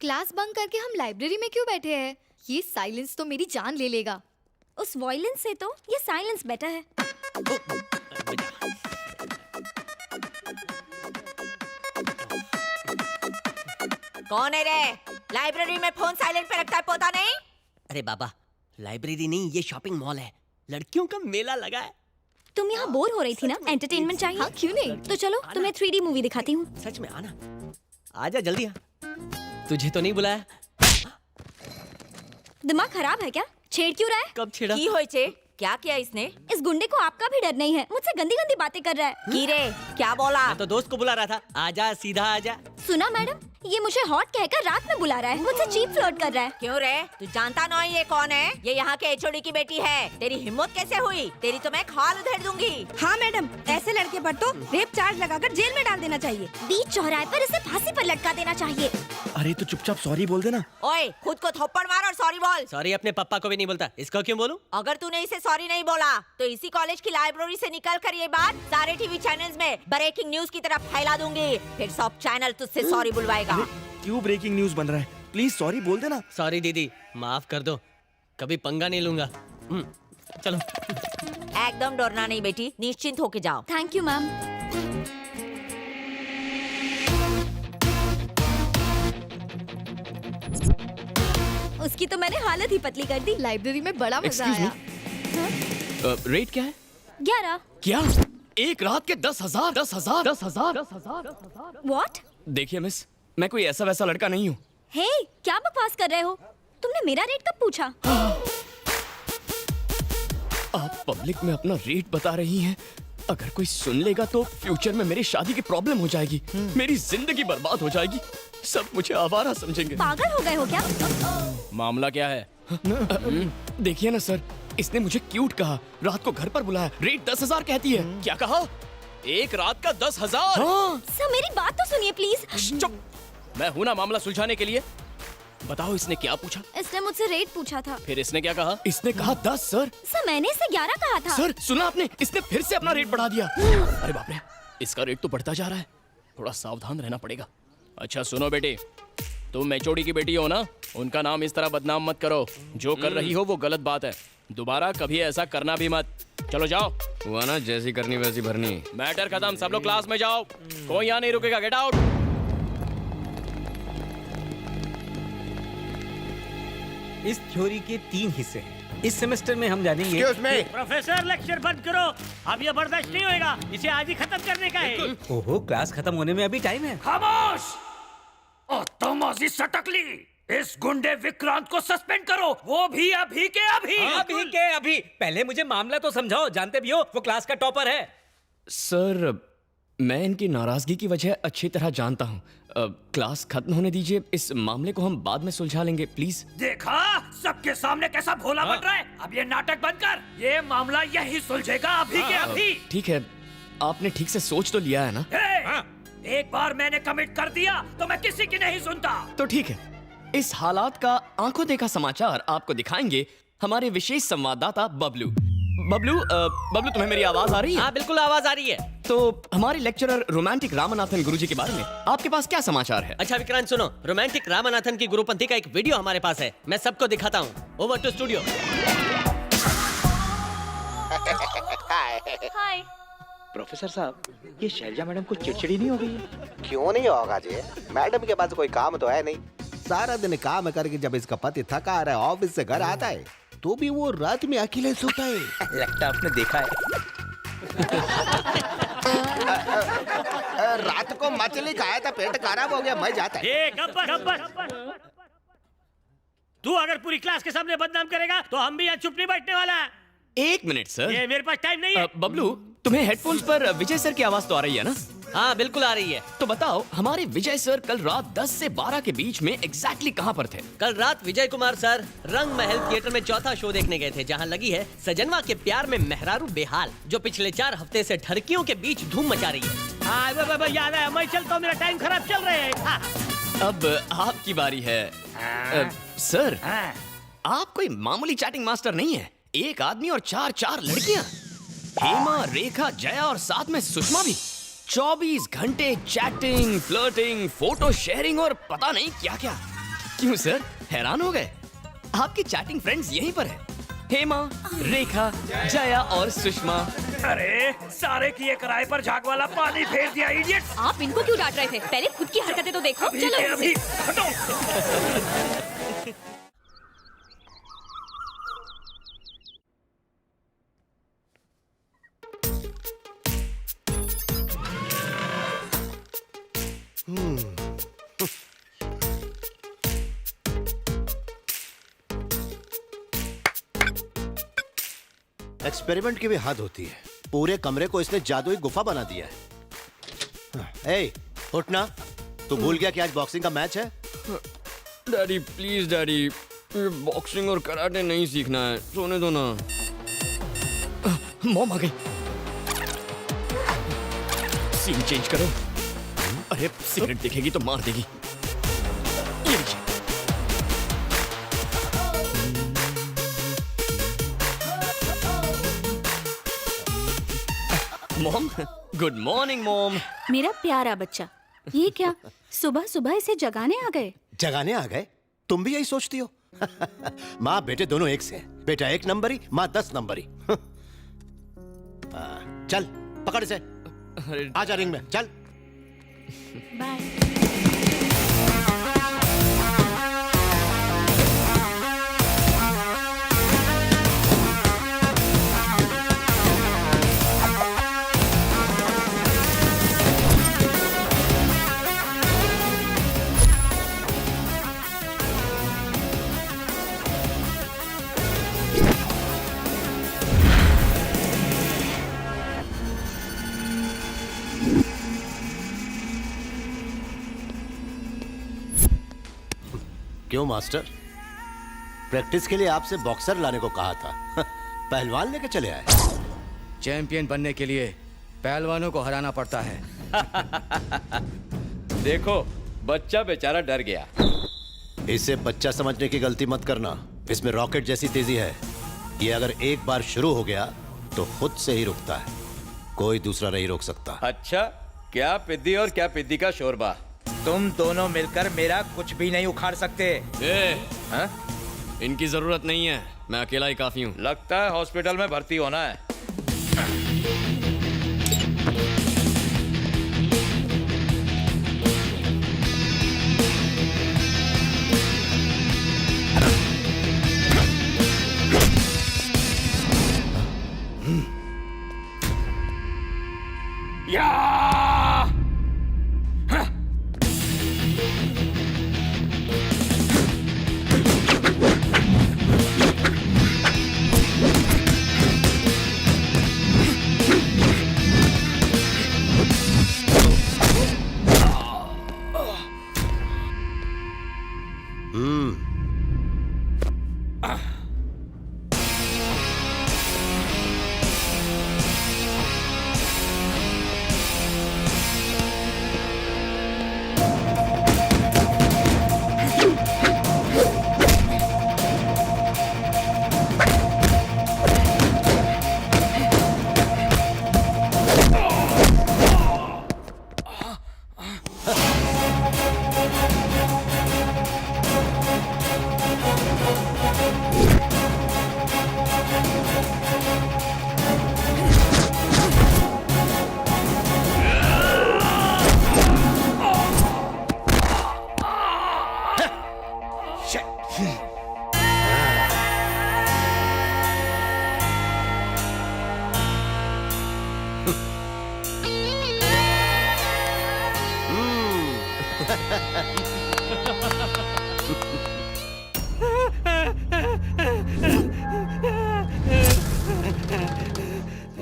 Class bunk करके हम library में क्यों बैठे हैं? ये साइलेंस तो मेरी जान ले लेगा। उस वॉयलेंस से तो ये साइलेंस बेटर है। कौन है रे? लाइब्रेरी में फोन साइलेंट पे रखता है, पोता नहीं? अरे बाबा, लाइब्रेरी नहीं, ये शॉपिंग मॉल है, लड़कियों का मेला लगा है। तुम यहाँ बोर हो रही थी ना, एंटरटेनमेंट चाहिए। हाँ, क्यों नहीं? तो चलो तुम्हें 3D मूवी दिखाती हूँ। सच में आना, आजा जल्दी आ। तुझे तो नहीं बुलाया। दिमाग खराब है क्या? छेड़ क्यों रहा है? कब छेड़ा? की होय छे? क्या किया इसने? इस गुंडे को आपका भी डर नहीं है, मुझसे गंदी गंदी बातें कर रहा है। की रे, क्या बोला? मैं तो दोस्त को बुला रहा था, आजा सीधा आजा। सुना मैडम, ये मुझे हॉट कहकर रात में बुला रहा है, मुझसे चीप फ्लर्ट कर रहा है। क्यों रे? तू जानता नहीं ये कौन है? ये यहाँ के एचओडी की बेटी है। तेरी हिम्मत कैसे हुई? तेरी तो मैं खाल उधेड़ दूंगी। हाँ मैडम, ऐसे लड़के पर तो रेप चार्ज लगाकर जेल में डाल देना चाहिए। बीच चौराहे पर इसे फांसी पर लटका देना चाहिए। अरे तो चुपचाप सॉरी बोल देना। ओए, खुद को थप्पड़ मार और सॉरी बोल। सॉरी अपने पापा को भी नहीं बोलता, इसको क्यों बोलूं? अगर तूने इसे सॉरी नहीं बोला तो इसी कॉलेज की लाइब्रेरी से निकल कर ये बात सारे टीवी चैनल्स में ब्रेकिंग न्यूज की तरह फैला दूंगी। फिर सब चैनल तुझसे सॉरी बुलवाएगा। क्यों ब्रेकिंग न्यूज बन रहा है? प्लीज सॉरी बोल देना। सॉरी दीदी, माफ कर दो, कभी पंगा नहीं लूंगा। चलो। एकदम डरना नहीं बेटी, निश्चिंत होके जाओ। Thank you ma'am. उसकी तो मैंने हालत ही पतली कर दी। लाइब्रेरी में बड़ा मजा Excuse me? आया। रेट क्या है? 11। क्या? एक रात के 10,000? 10,000? 10,000? व्हाट? देखिए मिस, मैं कोई ऐसा वैसा लड़का नहीं हूँ। हे, क्या बकवास कर रहे हो? तुमने मेरा रेट कब पूछा? आप पब्लिक में अपना रेट बता रही हैं। अगर कोई सुन लेगा तो फ्यूचर में मेरी शादी की प्रॉब्लम हो जाएगी, मेरी जिंदगी बर्बाद हो जाएगी, सब मुझे आवारा समझेंगे। पागल हो गए हो क्या? मामला क्या है? देखिए ना सर, इसने मुझे क्यूट कहा, रात को घर पर बुलाया, रेट 10,000 कहती है। क्या कहा? एक रात का 10,000? सर मेरी बात तो सुनिए प्लीज। चुप, मैं हूं ना मामला सुलझाने के लिए। बताओ इसने क्या पूछा? इसने मुझसे रेट पूछा था। फिर इसने क्या कहा? इसने कहा 10 सर। सर मैंने इसे 11 कहा था। सर सुना आपने, इसने फिर से अपना रेट बढ़ा दिया। अरे बाप रे, इसका रेट तो बढ़ता जा रहा है, थोड़ा सावधान रहना पड़ेगा। अच्छा सुनो बेटी, तुम एचओडी की बेटी हो ना, उनका नाम इस तरह बदनाम मत करो। जो कर रही हो वो गलत बात है, दोबारा कभी ऐसा करना भी मत। चलो जाओ। हुआ ना, जैसी करनी वैसी भरनी। मैटर खत्म, सब लोग क्लास में जाओ, कोई यहाँ नहीं रुकेगा, गेट आउट। इस थ्योरी के 3 हिस्से हैं। इस सेमेस्टर में हम जानेंगे। प्रोफेसर लेक्चर बंद करो, अब ये बर्दाश्त नहीं होएगा, इसे आज ही खत्म करने का है। ओहो, क्लास खत्म होने में अभी टाइम है। खामोश! तमाजी सटकली, इस गुंडे विक्रांत को सस्पेंड करो, वो भी अभी के अभी। अभी के अभी। पहले मुझे मामला तो समझाओ, जानते भी हो वो क्लास का टॉपर है। सर मैं इनकी नाराजगी की वजह अच्छी तरह जानता हूँ। क्लास खत्म होने दीजिए, इस मामले को हम बाद में सुलझा लेंगे प्लीज। देखा सबके सामने कैसा भोला बन रहा है। अब ये नाटक बंद कर, ये मामला यही सुलझेगा अभी के अभी। ठीक है, आपने ठीक से सोच तो लिया है ना? एक बार मैंने कमिट कर दिया तो मैं किसी की नहीं सुनता। तो ठीक है, इस हालात का आंखों देखा समाचार आपको दिखाएंगे हमारे विशेष संवाददाता बबलू। बबलू, बबलू तुम्हें मेरी आवाज आ रही है? हाँ बिल्कुल आवाज आ रही है। तो हमारे लेक्चरर रोमांटिक रामनाथन गुरुजी के बारे में आपके पास क्या समाचार है? अच्छा विक्रांत सुनो, रोमांटिक रामनाथन की गुरुपंथी का एक वीडियो हमारे पास है, मैं सबको दिखाता हूँ। Over to studio. Hi. Professor साहब, ये शैलजा मैडम को चिड़चिड़ी नहीं हो गई है? क्यों नहीं होगा जी, मैडम के पास कोई काम तो है नहीं। सारा दिन काम करके जब इसका पति थका रहा है, ऑफिस से घर आता है, तो भी वो रात में अकेले सोता है। लगता आपने देखा है। रात को मछली खाया था, पेट खराब हो गया, मैं जाता है। गब्बर, तू अगर पूरी क्लास के सामने बदनाम करेगा तो हम भी यहाँ चुप नहीं बैठने वाला। एक मिनट सर, ये मेरे पास टाइम नहीं है। बबलू, तुम्हें हेडफोन्स पर विजय सर की आवाज तो आ रही है ना? हाँ बिल्कुल आ रही है। तो बताओ, हमारे विजय सर कल रात 10 से 12 के बीच में एग्जैक्टली कहाँ पर थे? कल रात विजय कुमार सर रंग महल थिएटर में चौथा शो देखने गए थे, जहाँ लगी है सजनवा के प्यार में मेहरारू बेहाल, जो पिछले 4 हफ्ते से ठरकियों के बीच धूम मचा रही है। हाँ याद है, मैं चलता हूँ, मेरा टाइम खराब चल रहा है। अब आपकी बारी है। सर, आप कोई मामूली चैटिंग मास्टर नहीं है। एक आदमी और 4 लड़कियां, हेमा, रेखा, जया और साथ में सुषमा भी। 24 घंटे चैटिंग, फ्लर्टिंग, फोटो शेयरिंग और पता नहीं क्या क्या। क्यों सर, हैरान हो गए? आपकी चैटिंग फ्रेंड्स यहीं पर है। हेमा, रेखा, जया और सुषमा। अरे सारे किए किराए पर झाग वाला पानी फेर दिया इडियट्स। आप इनको क्यों डांट रहे थे? पहले खुद की हरकतें तो देखो। चलो अभी हटो। एक्सपेरिमेंट की भी हद होती है। पूरे कमरे को इसने जादुई गुफा बना दिया है। ए, उठना। तू भूल गया कि आज बॉक्सिंग का मैच है? डैडी प्लीज डैडी, ये बॉक्सिंग और कराटे नहीं सीखना है, सोने दो ना। मॉम आ गई। सीन चेंज करो। अरे सिगरेट दिखेगी तो मार देगी। ये लीजिए। Mom, good morning mom. मेरा प्यारा बच्चा, ये क्या सुबह सुबह इसे जगाने आ गए? जगाने आ गए? तुम भी यही सोचती हो? माँ बेटे दोनों एक से हैं। बेटा 1 नंबरी, माँ 10 नंबरी। चल पकड़ इसे, आजा रिंग में, चल। बाय। क्यों मास्टर, प्रैक्टिस के लिए आपसे बॉक्सर लाने को कहा था, पहलवान लेके चले आए। चैंपियन बनने के लिए पहलवानों को हराना पड़ता है। देखो बच्चा बेचारा डर गया। इसे बच्चा समझने की गलती मत करना। इसमें रॉकेट जैसी तेजी है। ये अगर एक बार शुरू हो गया तो खुद से ही रुकता है, कोई दूसरा नहीं रोक सकता। अच्छा, क्या पिद्दी और क्या पिद्दी का शोरबा। तुम दोनों मिलकर मेरा कुछ भी नहीं उखाड़ सकते। हाँ? इनकी जरूरत नहीं है, मैं अकेला ही काफी हूँ। लगता है हॉस्पिटल में भर्ती होना है।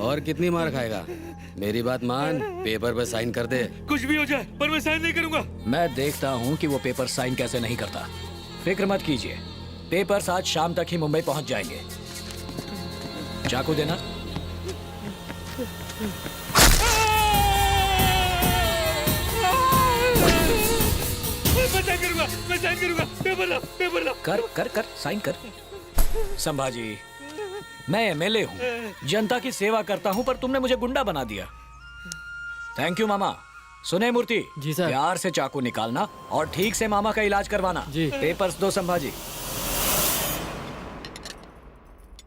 और कितनी मार खाएगा? मेरी बात मान, पेपर पे साइन कर दे। कुछ भी हो जाए पर मैं साइन नहीं करूंगा। मैं देखता हूँ कि वो पेपर साइन कैसे नहीं करता। फिक्र मत कीजिए, पेपर्स आज शाम तक ही मुंबई पहुंच जाएंगे। चाकू देना। मैं साइन करूंगा। पेपर ला। कर साइन कर। संभाजी, मैं एमएलए हूँ, जनता की सेवा करता हूँ, पर तुमने मुझे गुंडा बना दिया। थैंक यू मामा, सुने मूर्ति जी सर। प्यार से चाकू निकालना और ठीक से मामा का इलाज करवाना। जी। पेपर्स दो संभाजी।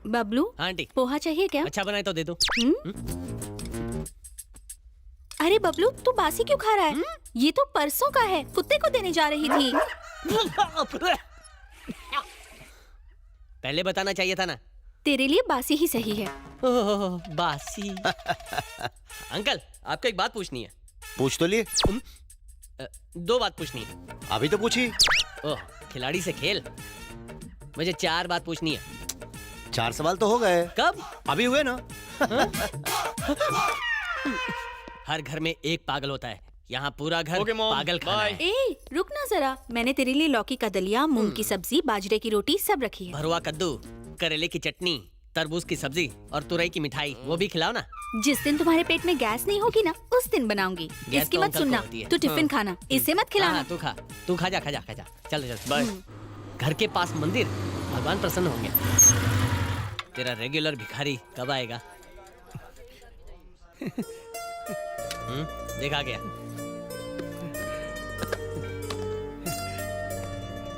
बबलू हाँ आंटी, पोहा चाहिए क्या? अच्छा बनाए तो दे दो। अरे बबलू तू बासी क्यों खा रहा है? ये तो परसों का है, कुत्ते को देने जा रही थी। पहले बताना चाहिए था ना। तेरे लिए बासी ही सही है। ओह, बासी। अंकल, आपको एक बात पूछनी है। पूछ तो लिए। दो बात पूछनी है। अभी तो पूछी। ओह, खिलाड़ी से खेल। मुझे 4 बात पूछनी है। 4 सवाल तो हो गए। कब? अभी हुए ना। हर घर में एक पागल होता है। यहाँ पूरा घर Okay, Mom. पागल खाना Bye. है। ए रुक ना जरा, मैंने तेरे लिए लौकी का दलिया, मूंग की सब्जी, बाजरे की रोटी सब रखी है। भरुआ कद्दू, करेले की चटनी, तरबूज की सब्जी और तुरई की मिठाई, वो भी खिलाओ ना। जिस दिन तुम्हारे पेट में गैस नहीं होगी ना, उस दिन बनाऊंगी। गैस इसकी तो मत अंकल सुनना, को होती है। तू टिफिन खाना, इसे मत खिलाना। हाँ, तू खा, तू खा जा, खा जा, खा जा। चल चल, बाय। घर के पास मंदिर, भगवान प्रसन्न होंगे। तेरा रेगुलर भिखारी कब आएगा? देखा गया।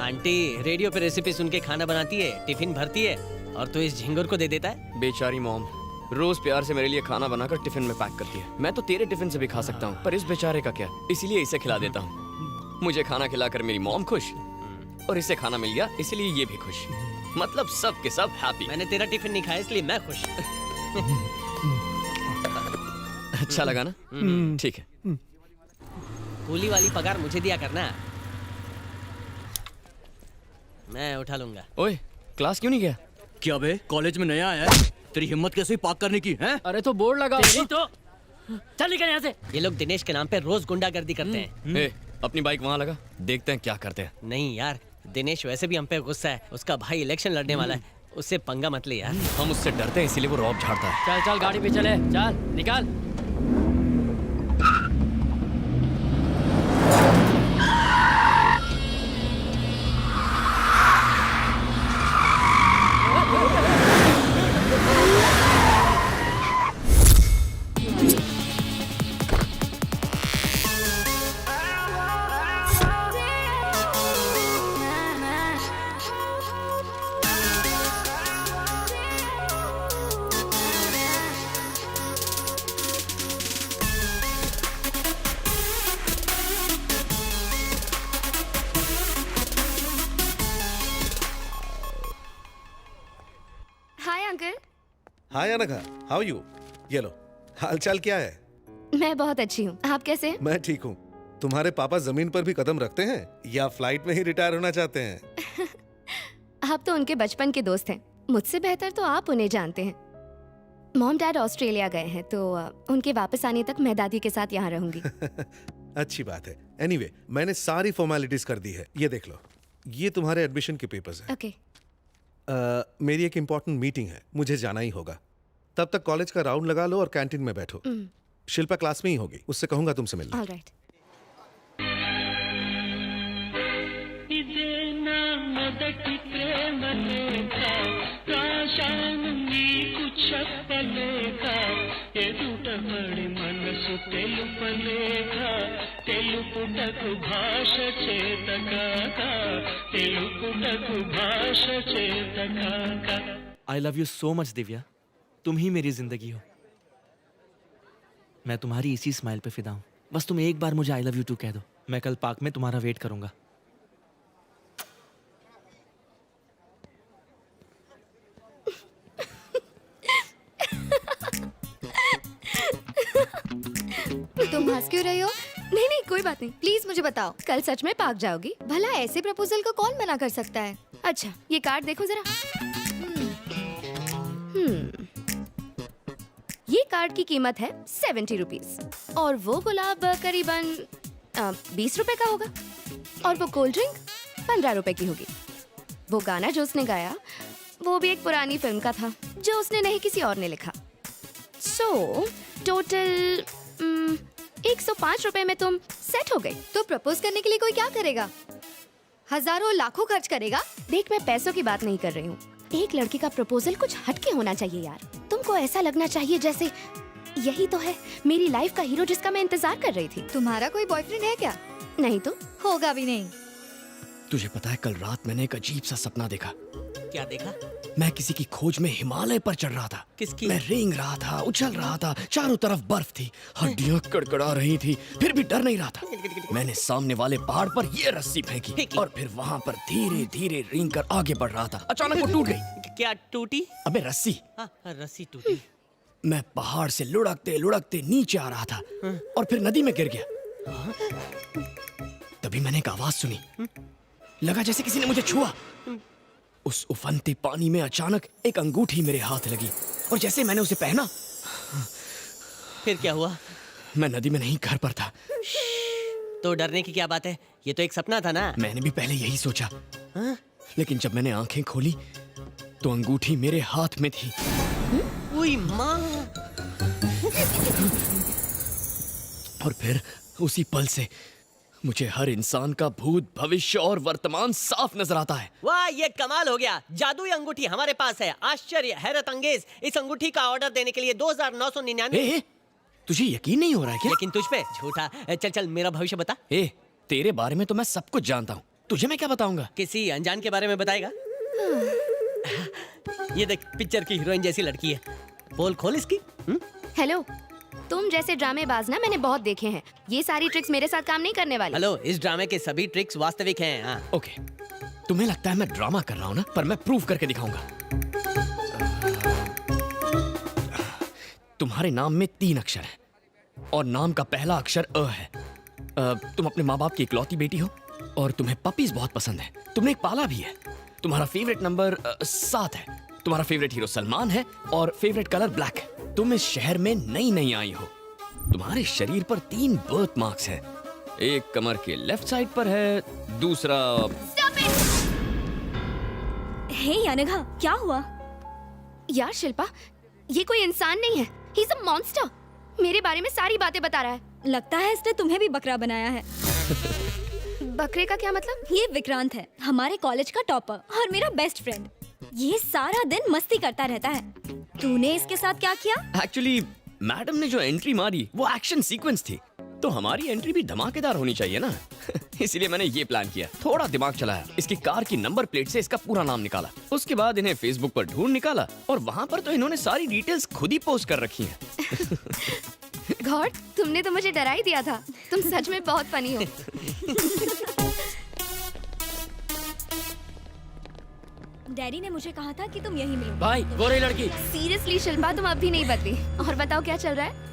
आंटी रेडियो पे रेसिपी सुन के खाना बनाती है, टिफिन भरती है, और तू इस झिंगुर को दे देता है। बेचारी मॉम रोज प्यार से मेरे लिए खाना बनाकर टिफिन में पैक करती है। मैं तो तेरे टिफिन से भी खा सकता हूँ, पर इस बेचारे का क्या, इसीलिए इसे खिला देता हूँ। मुझे खाना खिलाकर मेरी मॉम खुश, और इसे खाना मिल गया इसलिए ये भी खुश। मतलब सब के सब हैप्पी। मैंने तेरा टिफिन नहीं खाया इसलिए मैं खुश। अच्छा लगा ना? ठीक है। कूली वाली पगार मुझे दिया करना, मैं उठा लूंगा। ओए क्लास क्यों नहीं गया? क्या बे, कॉलेज में नया आया है? तेरी हिम्मत कैसे हुई पार्क करने की? हैं? अरे तो बोर्ड लगा। तो चल निकल यहाँ से। ये लोग दिनेश के नाम पे रोज गुंडागर्दी करते हैं। ए, अपनी बाइक वहाँ लगा, देखते हैं क्या करते हैं। नहीं यार, दिनेश वैसे भी हम पे गुस्सा है। उसका भाई इलेक्शन लड़ने वाला है, उससे पंगा मत ले यार। हम उससे डरते हैं इसीलिए वो रौब झाड़ता है। चल चल गाड़ी पे चले, चल निकाल। Hi uncle. Hi Anagha, how you? ये लो, हालचाल क्या है? मैं बहुत अच्छी हूँ, आप कैसे हैं? मैं ठीक हूँ। तुम्हारे पापा जमीन पर भी कदम रखते हैं या फ्लाइट में ही रिटायर होना चाहते हैं? आप तो उनके बचपन के दोस्त हैं, मुझसे बेहतर तो आप उन्हें जानते हैं। मॉम डैड ऑस्ट्रेलिया गए हैं, तो उनके वापस आने तक मैं दादी के साथ यहाँ रहूंगी। अच्छी बात है। एनीवे, मैंने सारी फॉर्मेलिटीज कर दी है। ये देख लो, ये तुम्हारे एडमिशन के पेपर्स हैं। ओके। मेरी एक इम्पोर्टेंट मीटिंग है, मुझे जाना ही होगा। तब तक कॉलेज का राउंड लगा लो और कैंटीन में बैठो। शिल्पा क्लास में ही होगी, उससे कहूंगा तुमसे मिलने। Alright. I love you so much Divya, तुम ही मेरी जिंदगी हो। मैं तुम्हारी इसी स्माइल पे फिदा हूँ। बस तुम एक बार मुझे आई लव यू टू कह दो, मैं कल पार्क में तुम्हारा वेट करूंगा। तुम हंस क्यों रही हो? नहीं नहीं कोई बात नहीं, प्लीज मुझे बताओ, कल सच में पार्क जाओगी? भला ऐसे प्रपोजल को कौन मना कर सकता है? अच्छा ये कार्ड देखो जरा। ये कार्ड की कीमत है 70 रुपीज, और वो गुलाब करीबन 20 रुपए का होगा, और वो कोल्ड ड्रिंक 15 रुपए की होगी। वो गाना जो उसने गाया वो भी एक पुरानी फिल्म का था, जो उसने नहीं किसी और ने लिखा। सो टोटल 105 रुपए में तुम सेट हो गई। तो प्रपोज करने के लिए कोई क्या करेगा? हजारों लाखों खर्च करेगा? देख मैं पैसों की बात नहीं कर रही हूँ। एक लड़की का प्रपोजल कुछ हटके होना चाहिए यार। तुमको ऐसा लगना चाहिए जैसे यही तो है मेरी लाइफ का हीरो जिसका मैं इंतजार कर रही थी। तुम्हारा कोई बॉयफ्रेंड है क्या? नहीं तो होगा भी नहीं। तुझे पता है कल रात मैंने एक अजीब सा सपना देखा। क्या देखा? मैं किसी की खोज में हिमालय पर चढ़ रहा था। किसकी? मैं रेंग रहा था, उछल रहा था, चारों तरफ बर्फ थी, हड्डियां कड़कड़ा रही थी, फिर भी डर नहीं रहा था। मैंने सामने वाले पहाड़ पर ये रस्सी फेंकी और फिर वहाँ पर धीरे धीरे रेंग कर आगे बढ़ रहा था। अचानक वो टूट गई। क्या टूटी? अबे रस्सी। रस्सी टूटी। मैं पहाड़ से लुढ़कते लुढ़कते नीचे आ रहा था और फिर नदी में गिर गया। तभी मैंने एक आवाज सुनी, लगा जैसे किसी ने मुझे छुआ। उस उफनते पानी में अचानक एक अंगूठी मेरे हाथ लगी और जैसे मैंने उसे पहना, फिर क्या हुआ? मैं नदी में नहीं, घर पर था। तो डरने की क्या बात है, ये तो एक सपना था ना। मैंने भी पहले यही सोचा, लेकिन जब मैंने आंखें खोली तो अंगूठी मेरे हाथ में थी। ओए माँ! और फिर उसी पल से मुझे हर इंसान का भूत, भविष्य और वर्तमान साफ नजर आता है। वाह, ये कमाल हो गया। जादुई अंगूठी हमारे पास है। आश्चर्य, हैरत अंगेज। इस अंगूठी का ऑर्डर देने के लिए 2999। तुझे यकीन नहीं हो रहा है क्या? लेकिन तुझ पे झूठा। चल चल मेरा भविष्य बता। तेरे बारे में तो मैं सब कुछ जानता हूँ, तुझे मैं क्या बताऊंगा? किसी अनजान के बारे में बताएगा? ये देख, पिक्चर की हीरोइन जैसी लड़की है। बोल खोल इसकी। हेलो, तुम जैसे ड्रामेबाज ना मैंने बहुत देखे हैं। ये सारी ट्रिक्स मेरे साथ काम नहीं करने वाली। हेलो, इस ड्रामे के सभी ट्रिक्स वास्तविक हैं। हाँ। ओके, तुम्हें लगता है मैं ड्रामा कर रहा हूँ ना, पर मैं प्रूव करके दिखाऊंगा। तुम्हारे नाम में 3 अक्षर हैं और नाम का पहला अक्षर अ है। तुम अपने माँ बाप की इकलौती बेटी हो और तुम्हें पपीज बहुत पसंद है। तुमने एक पाला भी है। तुम्हारा फेवरेट नंबर 7 है। तुम्हारा फेवरेट हीरो सलमान है और फेवरेट कलर ब्लैक है। तुम इस शहर में नई आई हो। तुम्हारे शरीर पर 3 बर्थ मार्क्स हैं। एक कमर के लेफ्ट साइड पर है, दूसरा। हे अनघा, क्या हुआ? यार शिल्पा, ये कोई इंसान नहीं है, ही इज अ मॉन्स्टर। मेरे बारे में सारी बातें बता रहा है। लगता है इसने तुम्हें भी बकरा बनाया है। बकरे का क्या मतलब? ये विक्रांत है, हमारे कॉलेज का टॉपर और मेरा बेस्ट फ्रेंड। ये सारा दिन मस्ती करता रहता है। तूने इसके साथ क्या किया? एक्चुअली मैडम ने जो एंट्री मारी वो एक्शन सीक्वेंस थी, तो हमारी एंट्री भी धमाकेदार होनी चाहिए ना। इसलिए मैंने ये प्लान किया, थोड़ा दिमाग चलाया, इसकी कार की नंबर प्लेट से इसका पूरा नाम निकाला। उसके बाद इन्हें फेसबुक पर ढूंढ निकाला और वहाँ पर तो इन्होंने सारी डिटेल्स खुद ही पोस्ट कर रखी हैं। गॉड, तुमने तो मुझे डरा ही दिया था। तुम सच में बहुत फनी हो। डैडी ने मुझे कहा था कि तुम यहीं मिलो। भाई, वो रही लड़की। सीरियसली शिल्पा, तुम अब भी नहीं बदली। और बताओ क्या चल रहा है?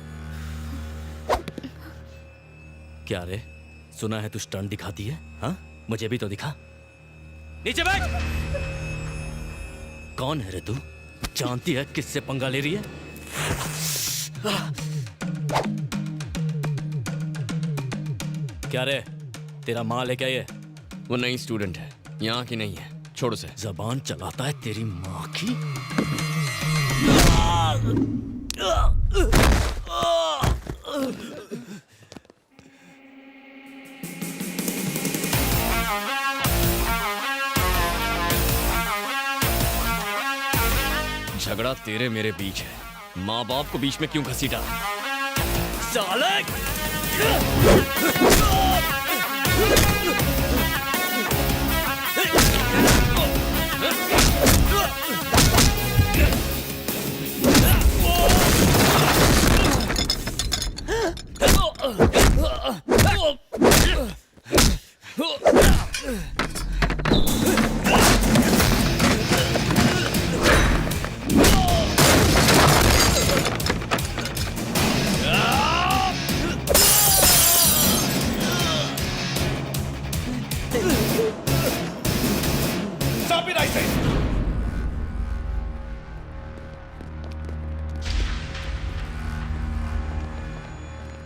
क्या रे, सुना है तू स्टंट दिखाती है? हाँ, मुझे भी तो दिखा। नीचे बैठ। कौन है रे तू? जानती है किससे पंगा ले रही है? क्या रे, तेरा माल है क्या ये? वो नई स्टूडेंट है, यहाँ की नहीं है, छोड़ उसे। जबान चलाता है तेरी माँ की। झगड़ा तेरे मेरे बीच है, माँ बाप को बीच में क्यों घसीटा? साले!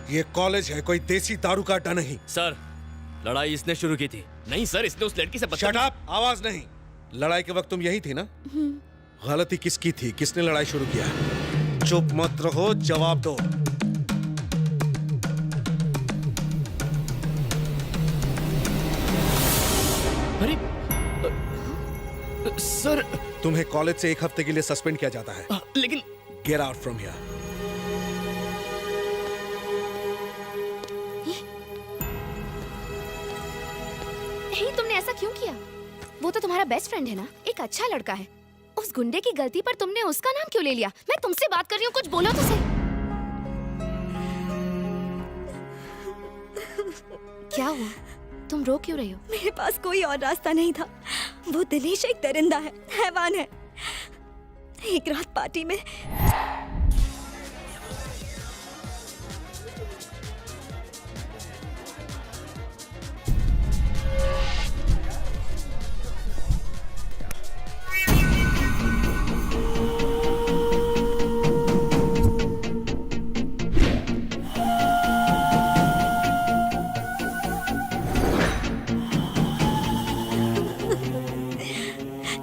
ये कॉलेज है, कोई देसी दारू का अड्डा नहीं। सर, लड़ाई इसने शुरू की थी। नहीं सर, इसने उस लड़की से शट अप, आवाज नहीं। लड़ाई के वक्त तुम यही थी ना? गलती किसकी थी? किसने लड़ाई शुरू किया? चुप मत रहो, जवाब दो। अरे सर, तुम्हें कॉलेज से 1 हफ्ते के लिए सस्पेंड किया जाता है। लेकिन गेट आउट फ्रॉम हियर। वो तो तुम्हारा बेस्ट फ्रेंड है ना, एक अच्छा लड़का है। उस गुंडे की गलती पर तुमने उसका नाम क्यों ले लिया? मैं तुमसे बात कर रही हूँ, कुछ बोलो तो सही। क्या हुआ? तुम रो क्यों रही हो? मेरे पास कोई और रास्ता नहीं था। वो दिनेश एक दरिंदा है, हैवान है। एक रात पार्टी में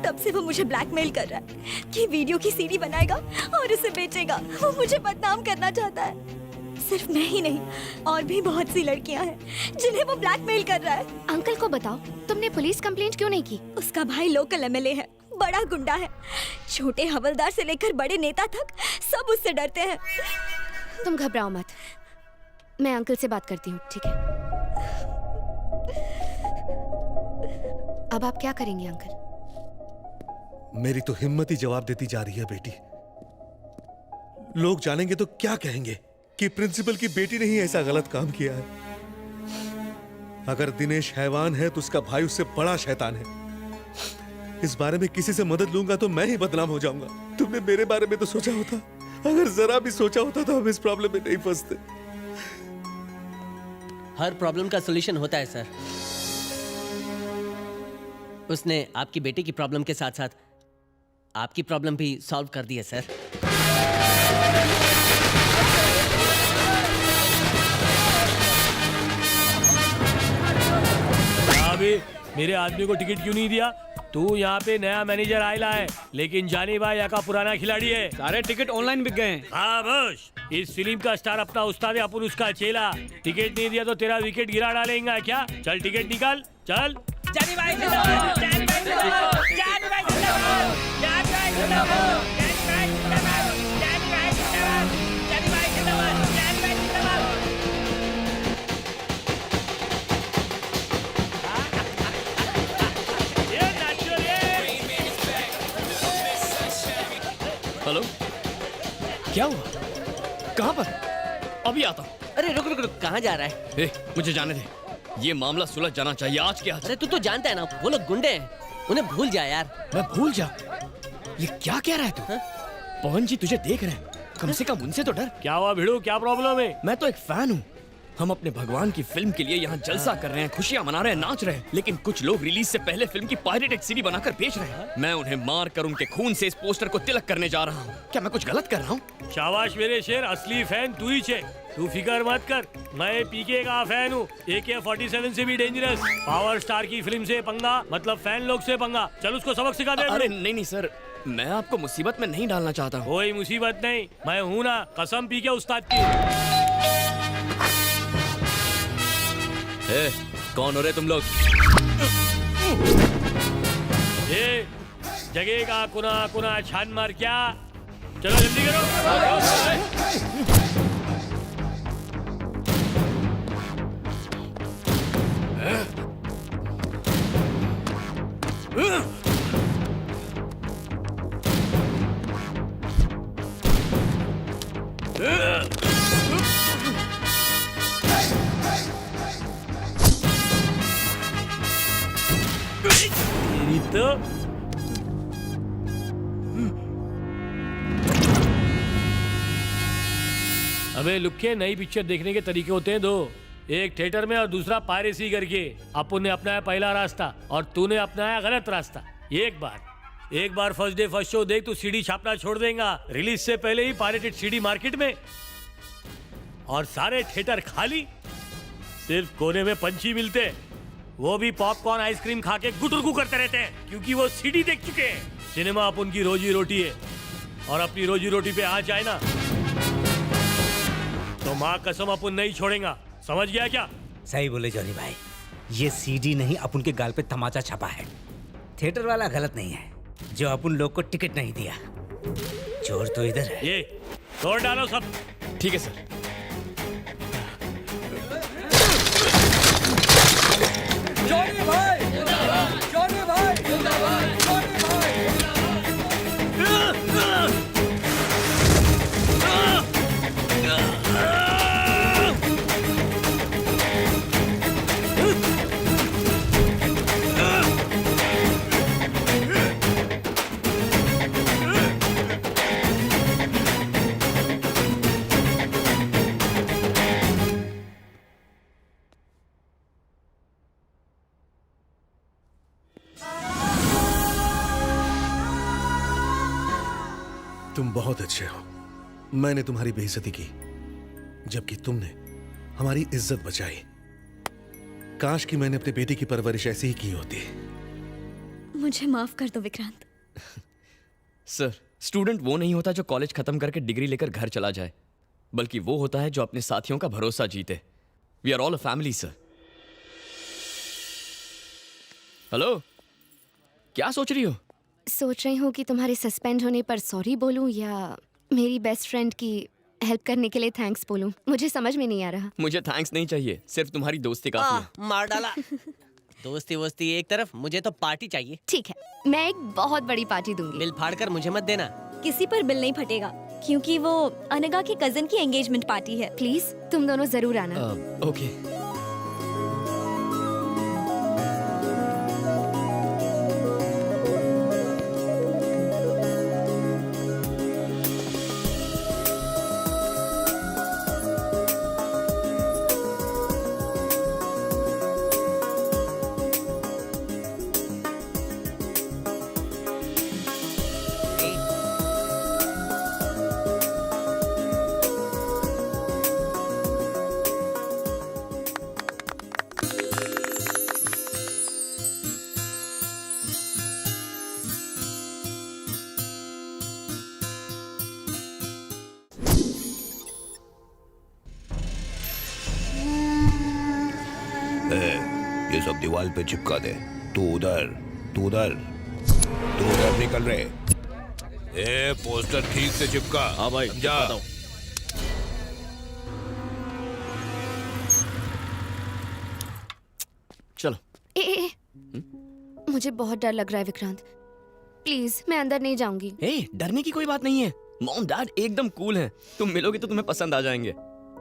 तब से वो मुझे ब्लैकमेल कर रहा है कि वीडियो की सीडी बनाएगा और उसे बेचेगा। वो मुझे बदनाम करना चाहता है। सिर्फ मैं ही नहीं, और भी बहुत सी लड़कियां हैं जिन्हें वो ब्लैकमेल कर रहा है। अंकल को बताओ, तुमने पुलिस कंप्लेंट क्यों नहीं की? उसका भाई लोकल एमएलए है, बड़ा गुंडा है। छोटे हवलदार से लेकर बड़े नेता तक सब उससे डरते हैं। तुम घबराओ मत, मैं अंकल से बात करती हूँ, ठीक है? अब आप क्या करेंगे अंकल? मेरी तो हिम्मत ही जवाब देती जा रही है बेटी। लोग जानेंगे तो क्या कहेंगे कि प्रिंसिपल की बेटी ने ही ऐसा गलत काम किया है। अगर दिनेश हैवान है तो उसका भाई उससे बड़ा शैतान है। इस बारे में किसी से मदद लूंगा तो मैं ही बदनाम हो जाऊंगा। तुमने मेरे बारे में तो सोचा होता, अगर जरा भी सोचा होता तो हम इस प्रॉब्लम में नहीं फंसते। हर प्रॉब्लम का सॉल्यूशन होता है सर। उसने आपकी बेटी की प्रॉब्लम के साथ साथ आपकी प्रॉब्लम भी सॉल्व कर दी है सर। अभी मेरे आदमी को टिकट क्यों नहीं दिया? तू यहाँ पे नया मैनेजर आयला है, लेकिन जानी भाई यहाँ का पुराना खिलाड़ी है। सारे टिकट ऑनलाइन बिक गए हैं। हाँ बस, इस फिल्म का स्टार अपना उस्ताद है, अपन उसका चेला। टिकट नहीं दिया तो तेरा विकेट गिरा डालेगा क्या? चल टिकट निकाल, चल। जानी भाई जिंदाबाद, जानी भाई जिंदाबाद, जानी भाई जिंदाबाद, जानी भाई जिंदाबाद, जानी भाई जिंदाबाद, जानी भाई जिंदाबाद, जानी भाई जिंदाबाद, जानी भाई जिंदाबाद। हेलो, क्या हुआ? कहाँ पर? अभी आता हूँ। अरे रुक रुक रुक, कहाँ जा रहा है? ए, मुझे जाने दे, ये मामला सुलझ जाना चाहिए आज के आज। अरे तू तो जानता है ना, वो लोग गुंडे हैं, उन्हें भूल जा यार। मैं भूल जा? ये क्या कह रहा है तू? पवन जी तुझे देख रहे हैं, कम से कम उनसे तो डर। क्या हुआ भिड़ू, क्या प्रॉब्लम है? मैं तो एक फैन हूँ। हम अपने भगवान की फिल्म के लिए यहाँ जलसा कर रहे हैं, खुशियाँ मना रहे हैं, नाच रहे हैं, लेकिन कुछ लोग रिलीज से पहले फिल्म की पायरेटेड सीडी बनाकर बेच रहे हैं। मैं उन्हें मार कर उनके खून से इस पोस्टर को तिलक करने जा रहा हूँ। क्या मैं कुछ गलत कर रहा हूँ? शाबाश मेरे शेर, असली फैन तू ही छे। तू फिकर मत कर, मैं पीके का फैन हूँ। AK-47 से भी डेंजरस। पावर स्टार की फिल्म से पंगा मतलब फैन लोग से पंगा। चल उसको सबक सिखा दे। अरे नहीं नहीं सर, मैं आपको मुसीबत में नहीं डालना चाहता हूँ। कोई मुसीबत नहीं, मैं हूँ ना, कसम पीके उस्ताद की। ए, कौन हो रहे तुम लोग? ये जगह का कुना कुना छान मार क्या? चलो जल्दी करो। तो अबे लुक्के, नई पिक्चर देखने के तरीके होते हैं दो। एक थिएटर में और दूसरा पायरेसी करके। अपन ने अपनाया पहला रास्ता और तूने अपनाया गलत रास्ता। एक बार फर्स्ट डे फर्स्ट शो देख, तू सीडी छापना छोड़ देगा। रिलीज से पहले ही पायरेटेड सीडी मार्केट में और सारे थिएटर खाली। सिर्फ कोने में पंछी मिलते, वो भी पॉपकॉर्न आइसक्रीम खा के गुटुरगु करते रहते हैं, क्योंकि वो सीडी देख चुके हैं। सिनेमा अपन की रोजी रोटी है, और अपनी रोजी रोटी पे आ जाए ना तो माँ कसम अपन नहीं छोड़ेगा। समझ गया क्या? सही बोले जॉनी भाई, ये सीडी नहीं अपन के गाल पे तमाचा छपा है। थिएटर वाला गलत नहीं है जो अपन लोग को टिकट नहीं दिया। चोर तो इधर है। ये तोड़ डालो सब। ठीक है सर। जॉनी भाई, जॉनी भाई, तुम बहुत अच्छे हो। मैंने तुम्हारी बेइज्जती की, जबकि तुमने हमारी इज्जत बचाई। काश कि मैंने अपने बेटी की परवरिश ऐसी ही की होती। मुझे माफ कर दो विक्रांत। सर, स्टूडेंट वो नहीं होता जो कॉलेज खत्म करके डिग्री लेकर घर चला जाए, बल्कि वो होता है जो अपने साथियों का भरोसा जीते। We are all a family sir. Hello, क्या सोच रही हो? सोच रही हूँ कि तुम्हारे सस्पेंड होने पर सॉरी बोलूं या मेरी बेस्ट फ्रेंड की हेल्प करने के लिए थैंक्स बोलूं। मुझे समझ में नहीं आ रहा। मुझे थैंक्स नहीं चाहिए, सिर्फ तुम्हारी दोस्ती काफी है। मार डाला। दोस्ती वोस्ती एक तरफ, मुझे तो पार्टी चाहिए। ठीक है, मैं एक बहुत बड़ी पार्टी दूंगी। बिल फाड़ कर मुझे मत देना। किसी पर बिल नहीं फटेगा, क्योंकि वो अनगा की कजन की एंगेजमेंट पार्टी है। प्लीज तुम दोनों जरूर आना। ओके। ये सब दीवार पे चिपका दे। तू उधर, तू उधर, तू उधर निकल रहे। ए, पोस्टर ठीक से चिपका। हाँ भाई, समझा? चलो। ए, मुझे बहुत डर लग रहा है विक्रांत। प्लीज मैं अंदर नहीं जाऊंगी। ए, डरने की कोई बात नहीं है। मॉम डैड एकदम कूल हैं। तुम मिलोगे तो तुम्हें पसंद आ जाएंगे।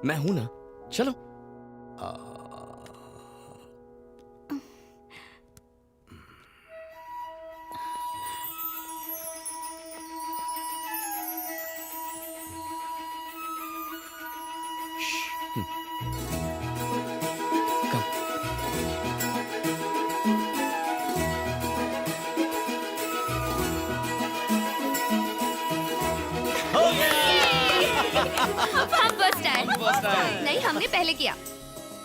मैं हूं ना, चलो। हम फर्स्ट आए। नहीं, हमने पहले किया।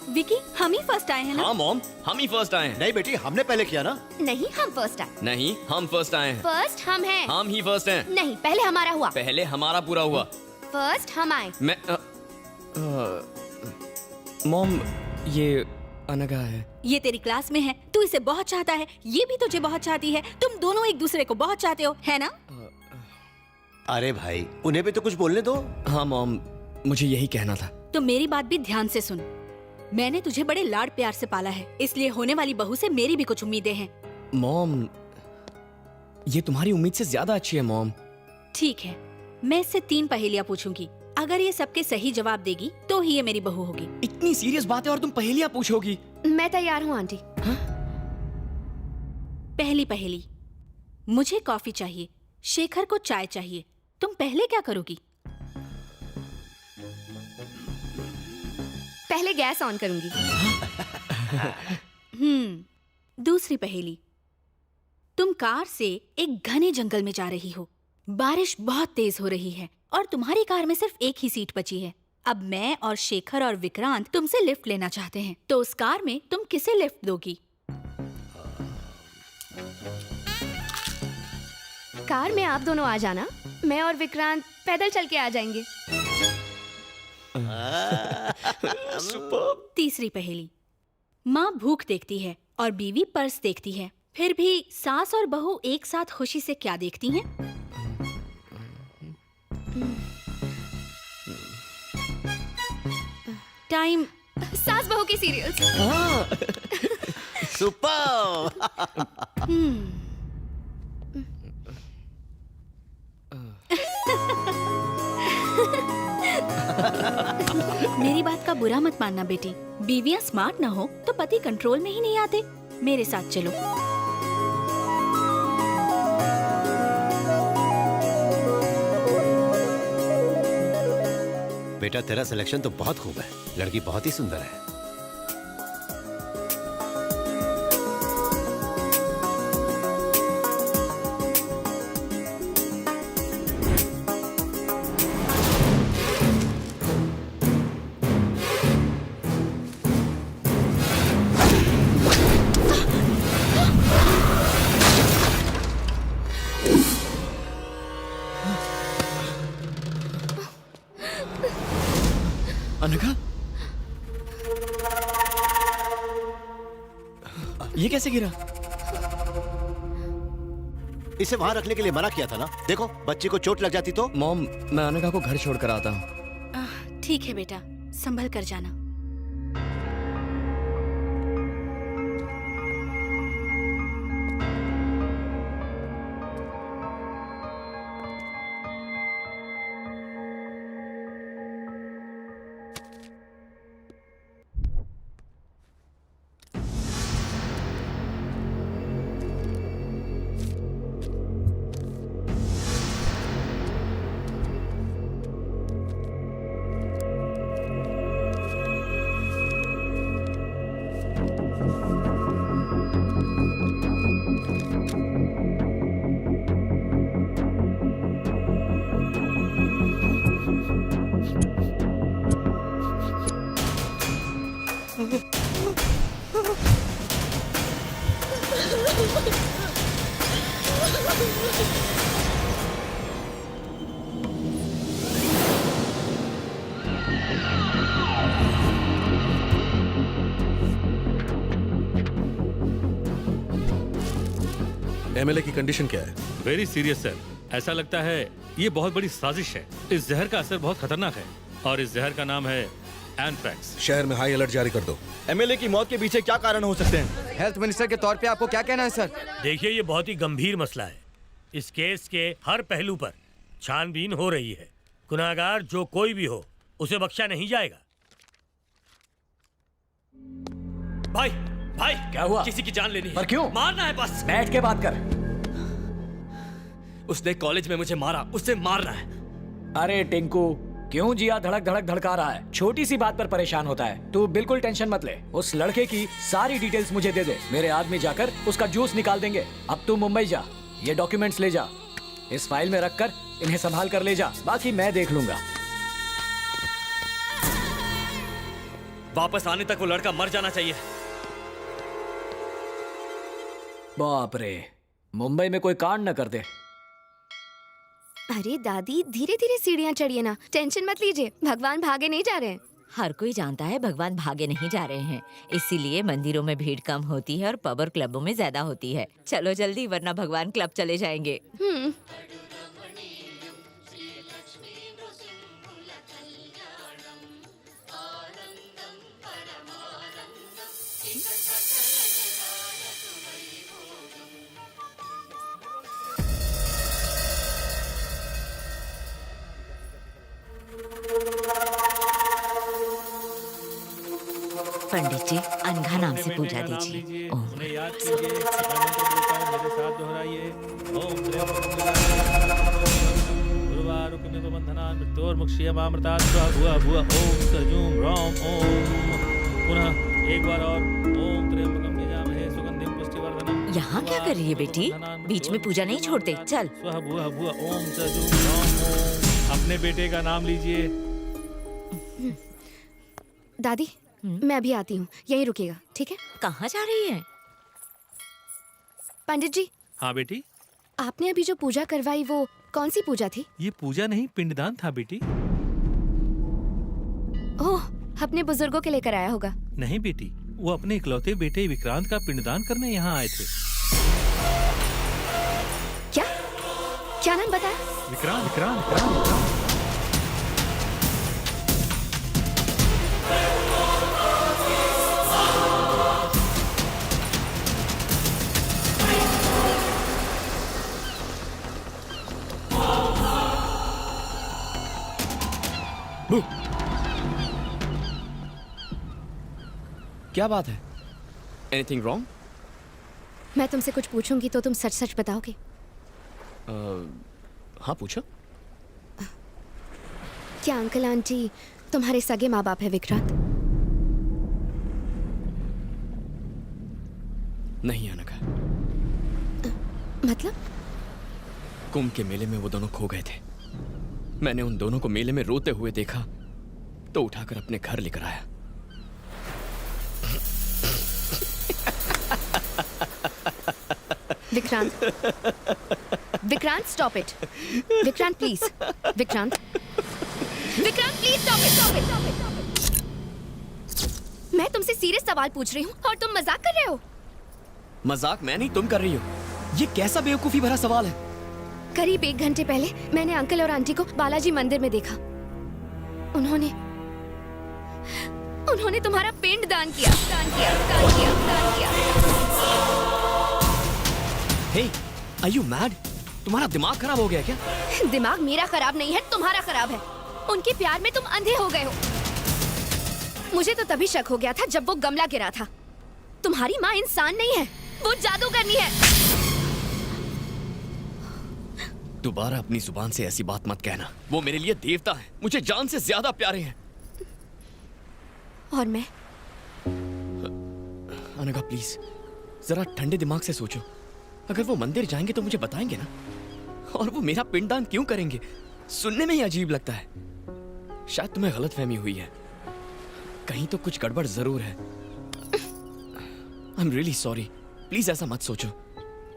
विकी, हम ही फर्स्ट आए हैं ना? हाँ मॉम, हम ही फर्स्ट आए हैं। नहीं बेटी, हमने पहले किया ना। नहीं, हम फर्स्ट आए। नहीं, हम फर्स्ट आए हैं। फर्स्ट हम हैं। हम ही फर्स्ट हैं। नहीं, पहले हमारा हुआ। पहले हमारा पूरा हुआ। फर्स्ट हम आए। मैं मॉम, ये अनगा है। ये तेरी क्लास में है, तू इसे बहुत चाहता है, ये भी तुझे बहुत चाहती है। तुम दोनों एक दूसरे को बहुत चाहते हो, है ना? अरे भाई, उन्हें भी तो कुछ बोलने दो। हाँ मॉम, मुझे यही कहना था। तो मेरी बात भी ध्यान से सुन। मैंने तुझे बड़े लाड प्यार से पाला है, इसलिए होने वाली बहू से मेरी भी कुछ उम्मीदें हैं। मॉम, ये तुम्हारी उम्मीद से ज्यादा अच्छी है मॉम। ठीक है, मैं इससे 3 पहेलियाँ पूछूंगी। अगर ये सबके सही जवाब देगी तो ही ये मेरी बहू होगी। इतनी सीरियस बात है और तुम पहेलियाँ पूछोगी? मैं तैयार हूँ आंटी। पहली पहेली, मुझे कॉफी चाहिए, शेखर को चाय चाहिए, तुम पहले क्या करोगी? पहले गैस ऑन करूंगी। दूसरी पहेली, तुम कार से एक घने जंगल में जा रही हो, बारिश बहुत तेज हो रही है और तुम्हारी कार में सिर्फ एक ही सीट बची है। अब मैं और शेखर और विक्रांत तुमसे लिफ्ट लेना चाहते हैं, तो उस कार में तुम किसे लिफ्ट दोगी? कार में आप दोनों आ जाना, मैं और विक्रांत पैदल चल के आ जाएंगे। तीसरी पहेली, माँ भूख देखती है और बीवी पर्स देखती है, फिर भी सास और बहू एक साथ खुशी से क्या देखती हैं? टाइम। सास बहू की सीरियल्स। सुपर। मेरी बात का बुरा मत मानना बेटी, बीवियां स्मार्ट ना हो तो पति कंट्रोल में ही नहीं आते। मेरे साथ चलो। बेटा, तेरा सिलेक्शन तो बहुत खूब है, लड़की बहुत ही सुंदर है। अनघा, ये कैसे गिरा? इसे वहां रखने के लिए मना किया था ना। देखो बच्ची को चोट लग जाती तो। मॉम, मैं अनघा को घर छोड़कर आता हूँ। ठीक है बेटा, संभल कर जाना। एमएलए की कंडीशन क्या है? Very serious sir. ऐसा लगता है ये बहुत बड़ी साजिश है। इस जहर का असर बहुत खतरनाक है और इस जहर का नाम है एंथ्रैक्स। शहर में हाई अलर्ट जारी कर दो। एमएलए की मौत के पीछे क्या कारण हो सकते हैं? हेल्थ मिनिस्टर के तौर पे आपको क्या कहना है सर? देखिए, ये बहुत ही गंभीर मसला है। इस केस के हर पहलू पर छानबीन हो रही है। गुनाहगार जो कोई भी हो, उसे बख्शा नहीं जाएगा। भाई भाई, क्या हुआ? किसी की जान लेनी है। पर क्यों? मारना है बस। बैठ के बात कर। उसने कॉलेज में मुझे मारा, उससे मारना है। अरे टिंकू, क्यों जिया धड़क धड़क धड़का रहा है? छोटी सी बात पर परेशान होता है। तू बिल्कुल टेंशन मत ले। उस लड़के की सारी डिटेल्स मुझे दे दे। मेरे आदमी जाकर उसका जूस निकाल देंगे। अब तू मुंबई जा, ये डॉक्यूमेंट्स ले जा, इस फाइल में रखकर इन्हें संभाल कर ले जा। बाकी मैं देख लूंगा। वापस आने तक वो लड़का मर जाना चाहिए। बाप रे, मुंबई में कोई कांड न कर दे। अरे दादी, धीरे धीरे सीढ़ियाँ चढ़िए ना, टेंशन मत लीजिए। भगवान भागे नहीं जा रहे हैं। हर कोई जानता है भगवान भागे नहीं जा रहे हैं, इसीलिए मंदिरों में भीड़ कम होती है और पब और क्लबों में ज्यादा होती है। चलो जल्दी, वरना भगवान क्लब चले जाएंगे। पंडित जी, अनघा नाम से पूजा दीजिए। ओम। उन्हें याद कीजिए, मैं मंत्र बोलता हूं, मेरे साथ दोहराइए। ओम गुरुवारुकमिवबंधनान् मृत्योर्मुक्षीयमामृतात् स्वाहा भुवः भुवः। ओम सजूम रौम ओम। पुनः एक बार और। ओम त्र्यंबकं यजामहे सुगंधिं पुष्टिवर्धनम्। यहाँ क्या कर रही है बेटी? बीच में पूजा नहीं छोड़ते। चल। स्वाहा भुवः भुवः। ओम सजूम रौम ओम। अपने बेटे का नाम लीजिए। दादी, मैं अभी आती हूँ, यहीं रुकिएगा, ठीक है? कहाँ जा रही है? पंडित जी। हाँ बेटी। आपने अभी जो पूजा करवाई, वो कौन सी पूजा थी? ये पूजा नहीं, पिंडदान था बेटी। ओह, अपने बुजुर्गों के लेकर आया होगा। नहीं बेटी, वो अपने इकलौते बेटे विक्रांत का पिंडदान करने यहाँ आए थे। क्या? क्या नाम बताया? विक्रांत विक्रांत विक्रांत विक्रांत। क्या बात है? Anything wrong? मैं तुमसे कुछ पूछूंगी तो तुम सच सच बताओगे? हाँ पूछो। क्या अंकल आंटी तुम्हारे सगे माँ बाप है विक्रांत? नहीं अनघा। मतलब? कुंभ के मेले में वो दोनों खो गए थे। मैंने उन दोनों को मेले में रोते हुए देखा तो उठाकर अपने घर लेकर आया। Vikrant, Vikrant stop it. Vikrant please, Vikrant, Vikrant please stop it, stop it, stop it. मैं तुमसे सीरियस सवाल पूछ रही हूँ और तुम मजाक कर रहे हो। मजाक मैं नहीं, तुम कर रही हो। ये कैसा बेवकूफी भरा सवाल है? करीब 1 घंटे पहले मैंने अंकल और आंटी को बालाजी मंदिर में देखा। उन्होंने तुम्हारा पिंड दान किया। हे, आर यू मैड? तुम्हारा दिमाग खराब हो गया क्या? दिमाग मेरा खराब नहीं है, तुम्हारा खराब है। उनके प्यार में तुम अंधे हो गए हो। मुझे तो तभी शक हो गया था जब वो गमला गिरा था। तुम्हारी माँ इंसान नहीं है, वो जादूगरनी है। दोबारा अपनी जुबान से ऐसी बात मत कहना। वो मेरे लिए देवता है, मुझे जान से ज्यादा प्यारे हैं। और मैं? अनघा प्लीज जरा ठंडे दिमाग से सोचो। अगर वो मंदिर जाएंगे तो मुझे बताएंगे ना, और वो मेरा पिंडदान क्यों करेंगे? सुनने में ही अजीब लगता है। शायद तुम्हें गलतफहमी हुई है, कहीं तो कुछ गड़बड़ जरूर है। I am really sorry, please ऐसा मत सोचो।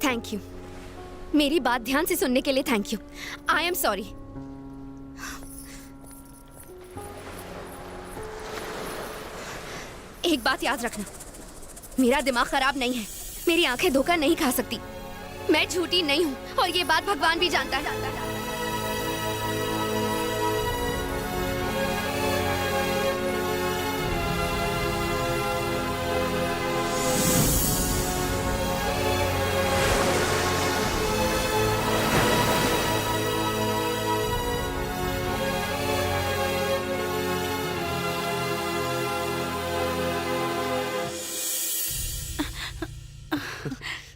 थैंक यू, मेरी बात ध्यान से सुनने के लिए thank you. I am sorry. एक बात याद रखना, मेरा दिमाग खराब नहीं है, मेरी आंखें धोखा नहीं खा सकती। मैं झूठी नहीं हूँ और ये बात भगवान भी जानता है।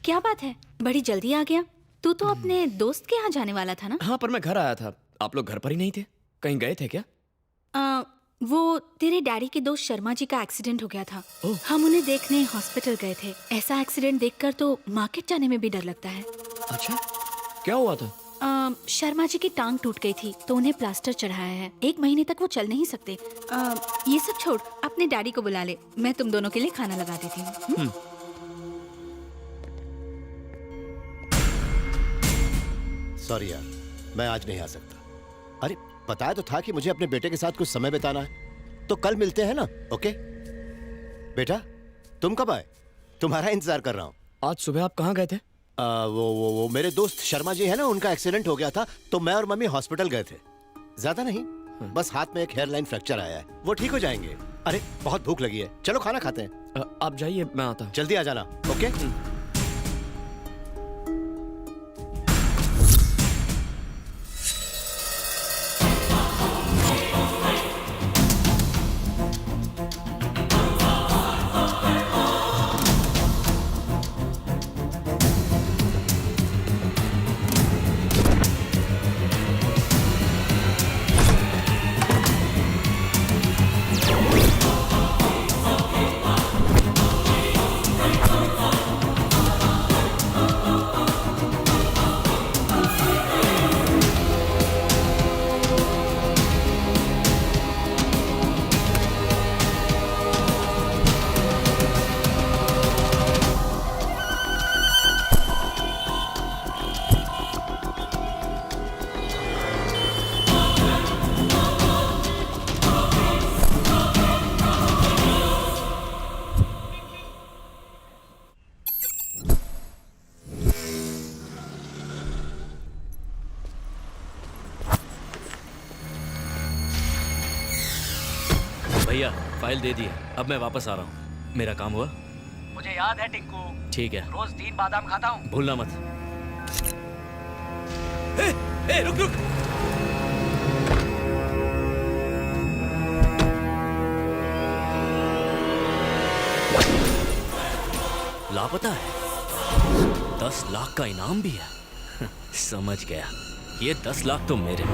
क्या बात है, बड़ी जल्दी आ गया? तू तो अपने दोस्त के यहाँ जाने वाला था ना? हाँ, पर मैं घर आया था। आप लोग घर पर ही नहीं थे? कहीं गए थे क्या? वो तेरे डैडी के दोस्त शर्मा जी का एक्सीडेंट हो गया था। हम उन्हें देखने हॉस्पिटल गए थे। ऐसा एक्सीडेंट देखकर तो मार्केट जाने में भी डर लगता है। अच्छा, क्या हुआ था? शर्मा जी की टांग टूट गई थी तो उन्हें प्लास्टर चढ़ाया है। 1 महीने तक वो चल नहीं सकते। ये सब छोड़, अपने डैडी को बुला ले, मैं तुम दोनों के लिए खाना लगा देती हूँ। सॉरी यार, मैं आज नहीं आ सकता। अरे बताया तो था कि मुझे अपने बेटे के साथ कुछ समय बिताना है, तो कल मिलते हैं ना? ओके बेटा, तुम कब आए? तुम्हारा इंतजार कर रहा हूँ। आज सुबह आप कहाँ गए थे? वो मेरे दोस्त शर्मा जी है ना, उनका एक्सीडेंट हो गया था तो मैं और मम्मी हॉस्पिटल गए थे। ज्यादा नहीं, बस हाथ में एक हेयरलाइन फ्रैक्चर आया है, वो ठीक हो जाएंगे। अरे बहुत भूख लगी है, चलो खाना खाते हैं। आप जाइए, मैं आता हूँ। जल्दी आ जाना। ओके भैया फाइल दे दी है, अब मैं वापस आ रहा हूँ। मेरा काम हुआ? मुझे याद है टिंकू, ठीक है। रोज 3 बादाम खाता हूँ। भूलना मत। रुक रुक। लापता है, 10 लाख का इनाम भी है। समझ गया, ये 10 लाख तो मेरे।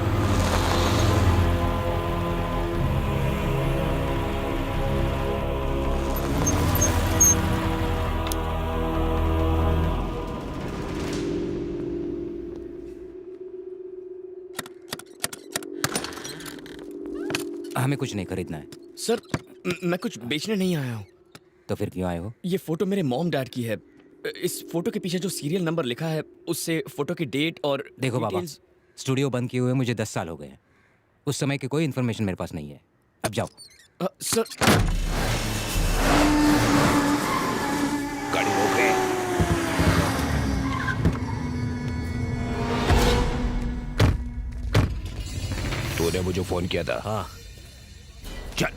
हमें कुछ नहीं खरीदना है। सर, मैं कुछ बेचने नहीं आया हूँ। तो फिर क्यों आए हो? ये फोटो मेरे मॉम डैड की है। इस फोटो के पीछे जो सीरियल नंबर लिखा है उससे फोटो की डेट और देखो बाबा, स्टूडियो बंद किए हुए मुझे 10 साल हो गए हैं। उस समय की कोई इन्फॉर्मेशन मेरे पास नहीं है। अब जाओ। सर तूने मुझे फोन किया था? हाँ। चल।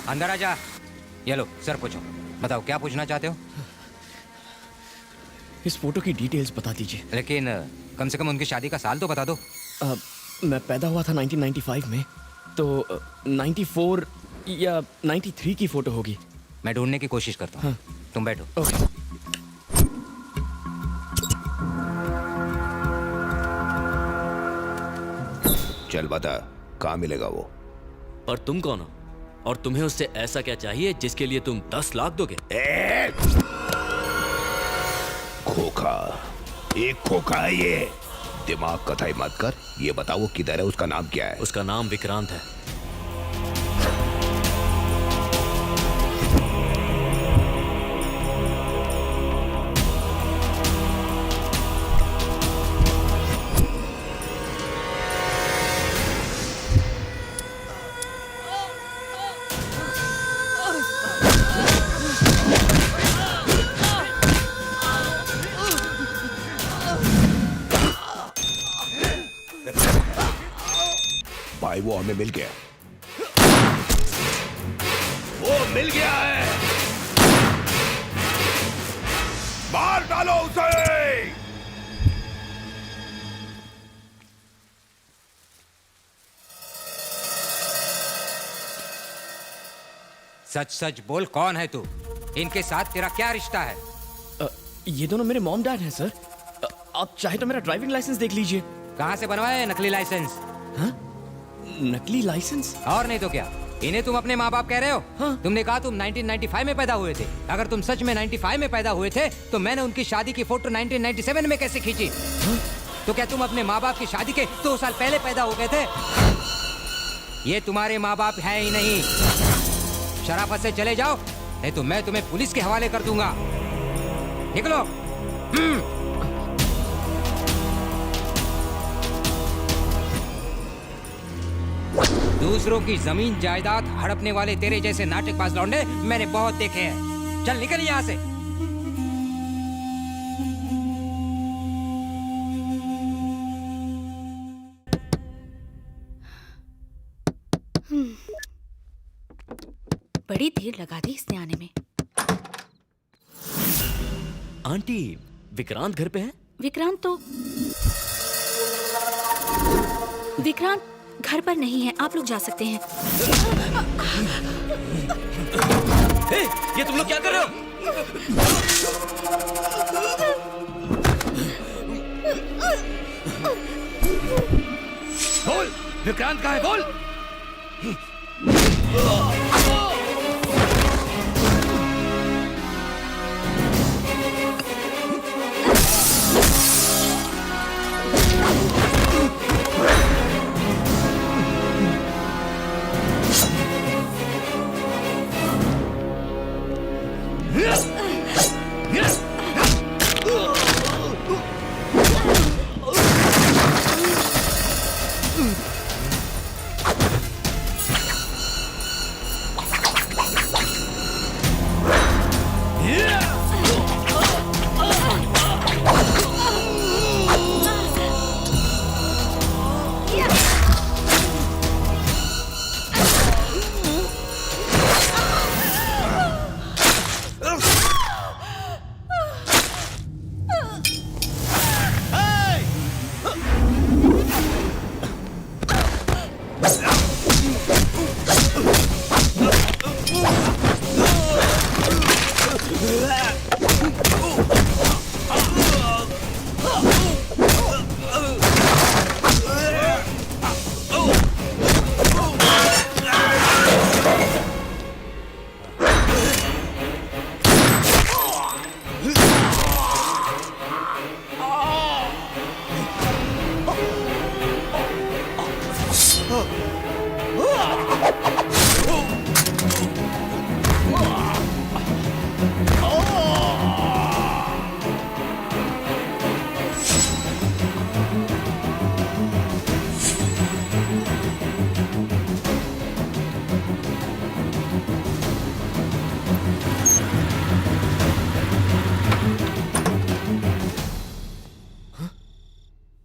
अंदर आ जा। ये लो सर, पूछो। बताओ क्या पूछना चाहते हो? इस फोटो की डिटेल्स बता दीजिए। लेकिन कम से कम उनकी शादी का साल तो बता दो। मैं पैदा हुआ था 1995 में, तो 94 या 93 की फोटो होगी। मैं ढूंढने की कोशिश करता हूँ। हाँ। तुम बैठो। ओके। चल बता, कहाँ मिलेगा वो? और तुम कौन हो? और तुम्हें उससे ऐसा क्या चाहिए जिसके लिए तुम 10 लाख दोगे? खोखा, एक खोखा है ये। दिमाग कथाई मत कर। ये बताओ किधर है, उसका नाम क्या है? उसका नाम विक्रांत है। भाई वो हमें मिल गया। वो मिल गया है। मार डालो उसे। सच सच बोल, कौन है तू? इनके साथ तेरा क्या रिश्ता है? ये दोनों मेरे मॉम डैड हैं सर। आप चाहे तो मेरा ड्राइविंग लाइसेंस देख लीजिए। कहाँ से बनवाया है नकली लाइसेंस? हाँ? नकली लाइसेंस? और नहीं तो क्या, इन्हें तुम अपने माँ बाप कह रहे हो? हाँ? तुमने कहा तुम 1995 में पैदा हुए थे। अगर तुम सच में 95 में पैदा हुए थे तो मैंने उनकी शादी की फोटो 1997 में कैसे खींची? हाँ? तो क्या तुम अपने माँ बाप की शादी के 2 साल पहले पैदा हो गए थे? ये तुम्हारे माँ बाप है ही नहीं। शराफत से चले जाओ, नहीं तो मैं तुम्हें पुलिस के हवाले कर दूंगा। निकलो। दूसरों की जमीन जायदाद हड़पने वाले तेरे जैसे नाटकबाज लौंडे मैंने बहुत देखे हैं। चल निकल यहाँ से। बड़ी देर लगा दी इसने आने में। आंटी, विक्रांत घर पे है? विक्रांत घर पर नहीं है, आप लोग जा सकते हैं। ये तुम लोग क्या कर रहे हो? बोल, विक्रांत कहाँ है? बोल।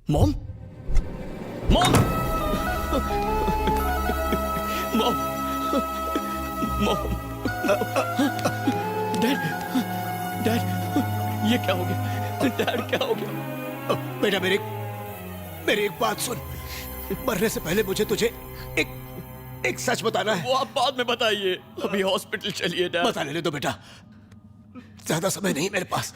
Mom mom mom mom dad dad ये क्या हो गया? डैड क्या हो गया? बेटा मेरी एक बात सुन। मरने से पहले मुझे तुझे एक सच बताना है। वो आप बाद में बताइए, अभी हॉस्पिटल चलिए डैड। बता लेने दो बेटा, ज्यादा समय नहीं मेरे पास।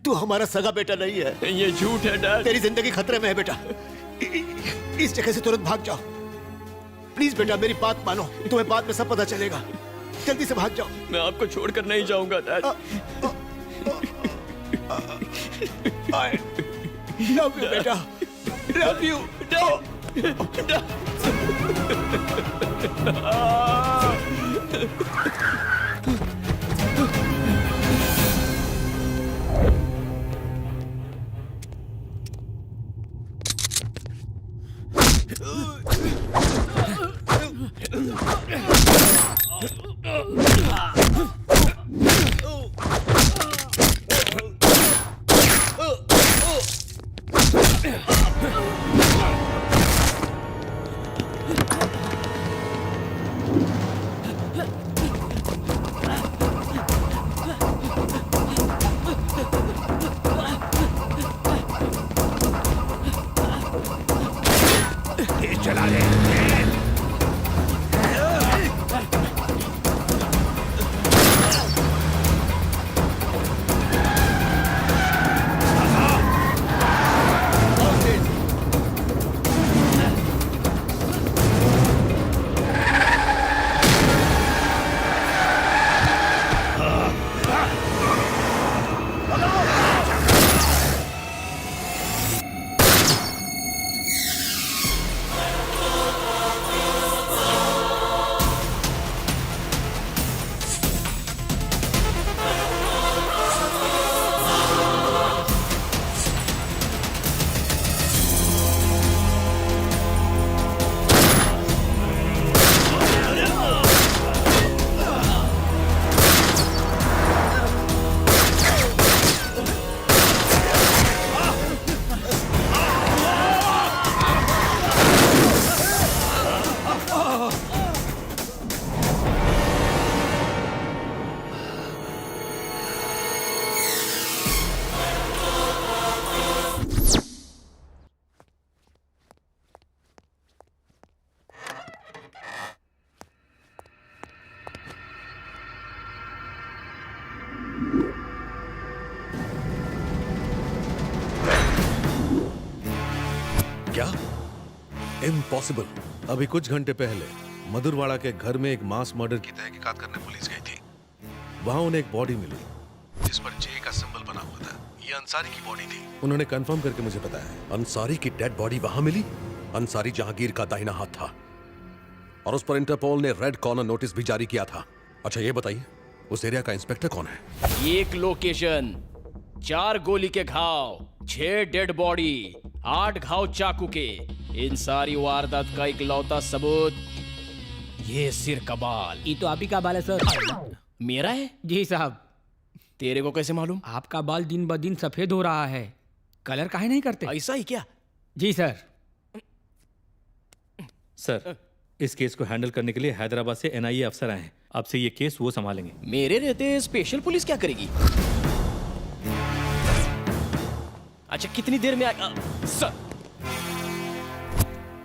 तू हमारा सगा बेटा नहीं है। ये झूठ है डैड। तेरी जिंदगी खतरे में है बेटा। इस जगह से तुरंत भाग जाओ प्लीज बेटा, मेरी बात मानो, तुम्हें बाद में सब पता चलेगा। जल्दी से भाग जाओ। मैं आपको छोड़कर नहीं जाऊंगा डैड। लव यू बेटा, लव यू। चला ले। क्या? इम्पॉसिबल। अभी कुछ घंटे पहले मधुरवाड़ा के घर में एक मास मर्डर की तहकीकात करने पुलिस गई थी। वहां उन्हें एक बॉडी मिली जिस पर जे का सिंबल बना हुआ था। ये अंसारी की बॉडी थी। उन्होंने कंफर्म करके मुझे बताया। अंसारी की डेड बॉडी वहां मिली? अंसारी जहांगीर का दाहिना हाथ था और उस पर इंटरपोल ने रेड कॉर्नर नोटिस भी जारी किया था। अच्छा ये बताइए, उस एरिया का इंस्पेक्टर कौन है? एक लोकेशन, 4 गोली के घाव, 6 डेड बॉडी, 8 घाव चाकू के। इन सारी वारदात का इकलौता सबूत ये सिर का बाल। ये तो आप ही का बाल है सर। मेरा है? जी साहब। तेरे को कैसे मालूम? आपका बाल दिन ब दिन सफेद हो रहा है। कलर काहे नहीं करते? ऐसा ही क्या? जी सर। सर, इस केस को हैंडल करने के लिए हैदराबाद से एनआईए अफसर आए हैं। आपसे ये केस वो संभालेंगे। मेरे रहते स्पेशल पुलिस क्या करेगी? अच्छा कितनी देर में सर?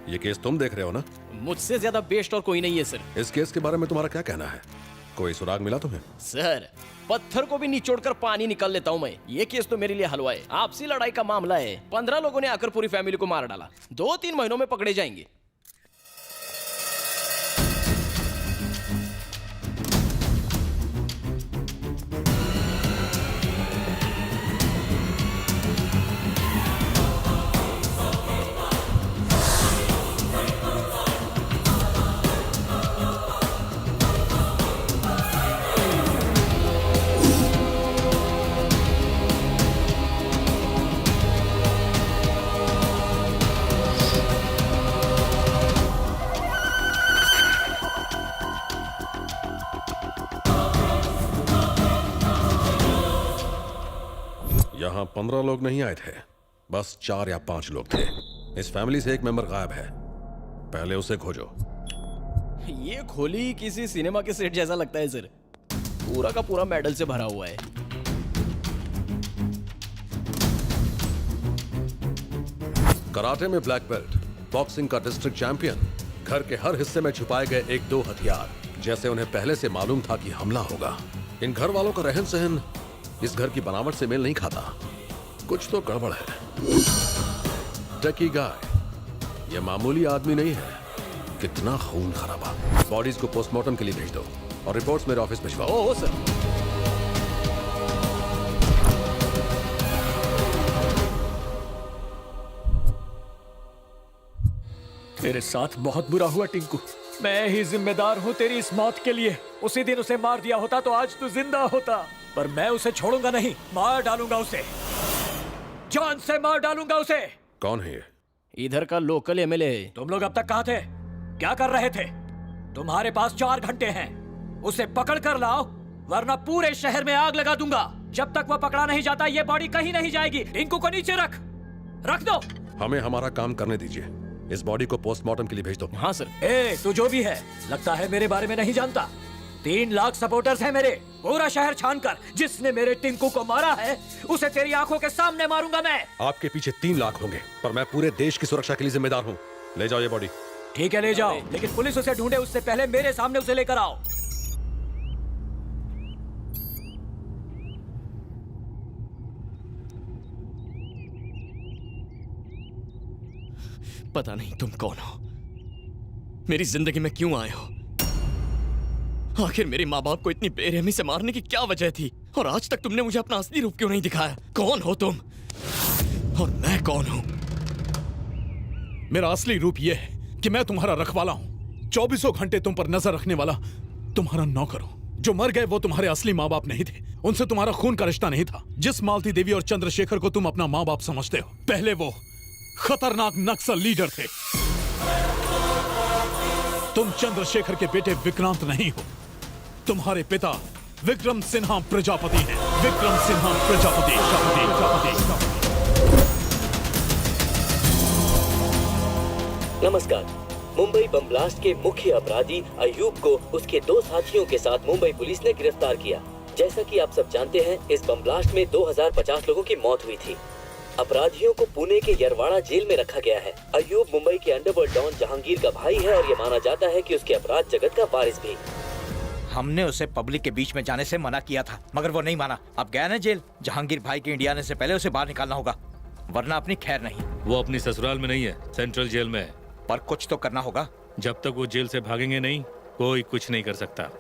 ये केस तुम देख रहे हो ना? मुझसे ज्यादा बेस्ट और कोई नहीं है सर। इस केस के बारे में तुम्हारा क्या कहना है? कोई सुराग मिला तुम्हें? सर, पत्थर को भी निचोड़कर पानी निकाल लेता हूं मैं। ये केस तो मेरे लिए हलवा है। आपसी लड़ाई का मामला है। 15 लोगों ने आकर पूरी फैमिली को मार डाला। 2-3 महीनों में पकड़े जाएंगे। यहाँ 15 लोग नहीं आए थे, बस 4 या 5 लोग थे। इस फैमिली से एक मेंबर गायब है, पहले उसे खोजो। ये खोली किसी सिनेमा के सेट जैसा लगता है सर, पूरा का पूरा मेडल से भरा हुआ है। कराटे में ब्लैक बेल्ट, बॉक्सिंग का डिस्ट्रिक्ट चैंपियन, घर के हर हिस्से में छुपाए गए 1-2 हथियार, जैसे उन्हें पहले से मालूम था कि हमला होगा। इन घर वालों का रहन सहन इस घर की बनावट से मेल नहीं खाता, कुछ तो गड़बड़ है। टकी गाय ये मामूली आदमी नहीं है, कितना खून खराबा। बॉडीज को पोस्टमार्टम के लिए भेज दो और रिपोर्ट्स मेरे ऑफिस भिजवाओ। Oh sir. तेरे साथ बहुत बुरा हुआ टिंकू, मैं ही जिम्मेदार हूँ तेरी इस मौत के लिए। उसी दिन उसे मार दिया होता तो आज तू जिंदा होता, पर मैं उसे छोड़ूंगा नहीं, मार डालूंगा उसे, जान से मार डालूंगा उसे। कौन है ये? इधर का लोकल एमएलए। तुम लोग अब तक कहाँ थे, क्या कर रहे थे? तुम्हारे पास 4 घंटे हैं, उसे पकड़ कर लाओ वरना पूरे शहर में आग लगा दूंगा। जब तक वह पकड़ा नहीं जाता ये बॉडी कहीं नहीं जाएगी। टिंकू को नीचे रख दो। हमें हमारा काम करने दीजिए, इस बॉडी को पोस्टमार्टम के लिए भेज दो। हाँ सर। ए, तू जो भी है लगता है मेरे बारे में नहीं जानता। 3 लाख सपोर्टर्स हैं मेरे, पूरा शहर छानकर जिसने मेरे टिंकू को मारा है उसे तेरी आंखों के सामने मारूंगा मैं। आपके पीछे 3 लाख होंगे, पर मैं पूरे देश की सुरक्षा के लिए जिम्मेदार हूँ। ले जाओ ये बॉडी। ठीक है ले जाओ, लेकिन पुलिस उसे ढूंढे उससे पहले मेरे सामने उसे लेकर आओ। पता नहीं तुम कौन हो, मेरी जिंदगी में क्यों आए हो, आखिर मेरे माँ बाप को इतनी बेरहमी से मारने की क्या वजह थी, और आज तक तुमने मुझे अपना असली रूप क्यों नहीं दिखाया? कौन हो तुम और मैं कौन हूं? मेरा असली रूप यह है कि मैं तुम्हारा रखवाला हूं, 24 घंटे तुम पर नजर रखने वाला तुम्हारा नौकर हूं। जो मर गए वो तुम्हारे असली माँ बाप नहीं थे, उनसे तुम्हारा खून का रिश्ता नहीं था। जिस मालती देवी और चंद्रशेखर को तुम अपना माँ बाप समझते हो, पहले वो खतरनाक नक्सल लीडर थे। तुम चंद्रशेखर के बेटे विक्रांत नहीं हो, तुम्हारे पिता विक्रम सिन्हा प्रजापति हैं। विक्रम सिन्हा प्रजापति। नमस्कार। मुंबई बम ब्लास्ट के मुख्य अपराधी अयूब को उसके 2 साथियों के साथ मुंबई पुलिस ने गिरफ्तार किया। जैसा कि आप सब जानते हैं, इस बम ब्लास्ट में 2050 लोगों की मौत हुई थी। अपराधियों को पुणे के यरवाड़ा जेल में रखा गया है। अयूब मुंबई के अंडरवर्ल्ड डॉन जहांगीर का भाई है और ये माना जाता है कि उसके अपराध जगत का वारिस भी। हमने उसे पब्लिक के बीच में जाने से मना किया था, मगर वो नहीं माना। अब गया ना जेल। जहांगीर भाई के इंडिया आने से पहले उसे बाहर निकालना होगा, वरना अपनी खैर नहीं। वो अपनी ससुराल में नहीं है, सेंट्रल जेल में है। पर कुछ तो करना होगा। जब तक वो जेल से भागेंगे नहीं, कोई कुछ नहीं कर सकता।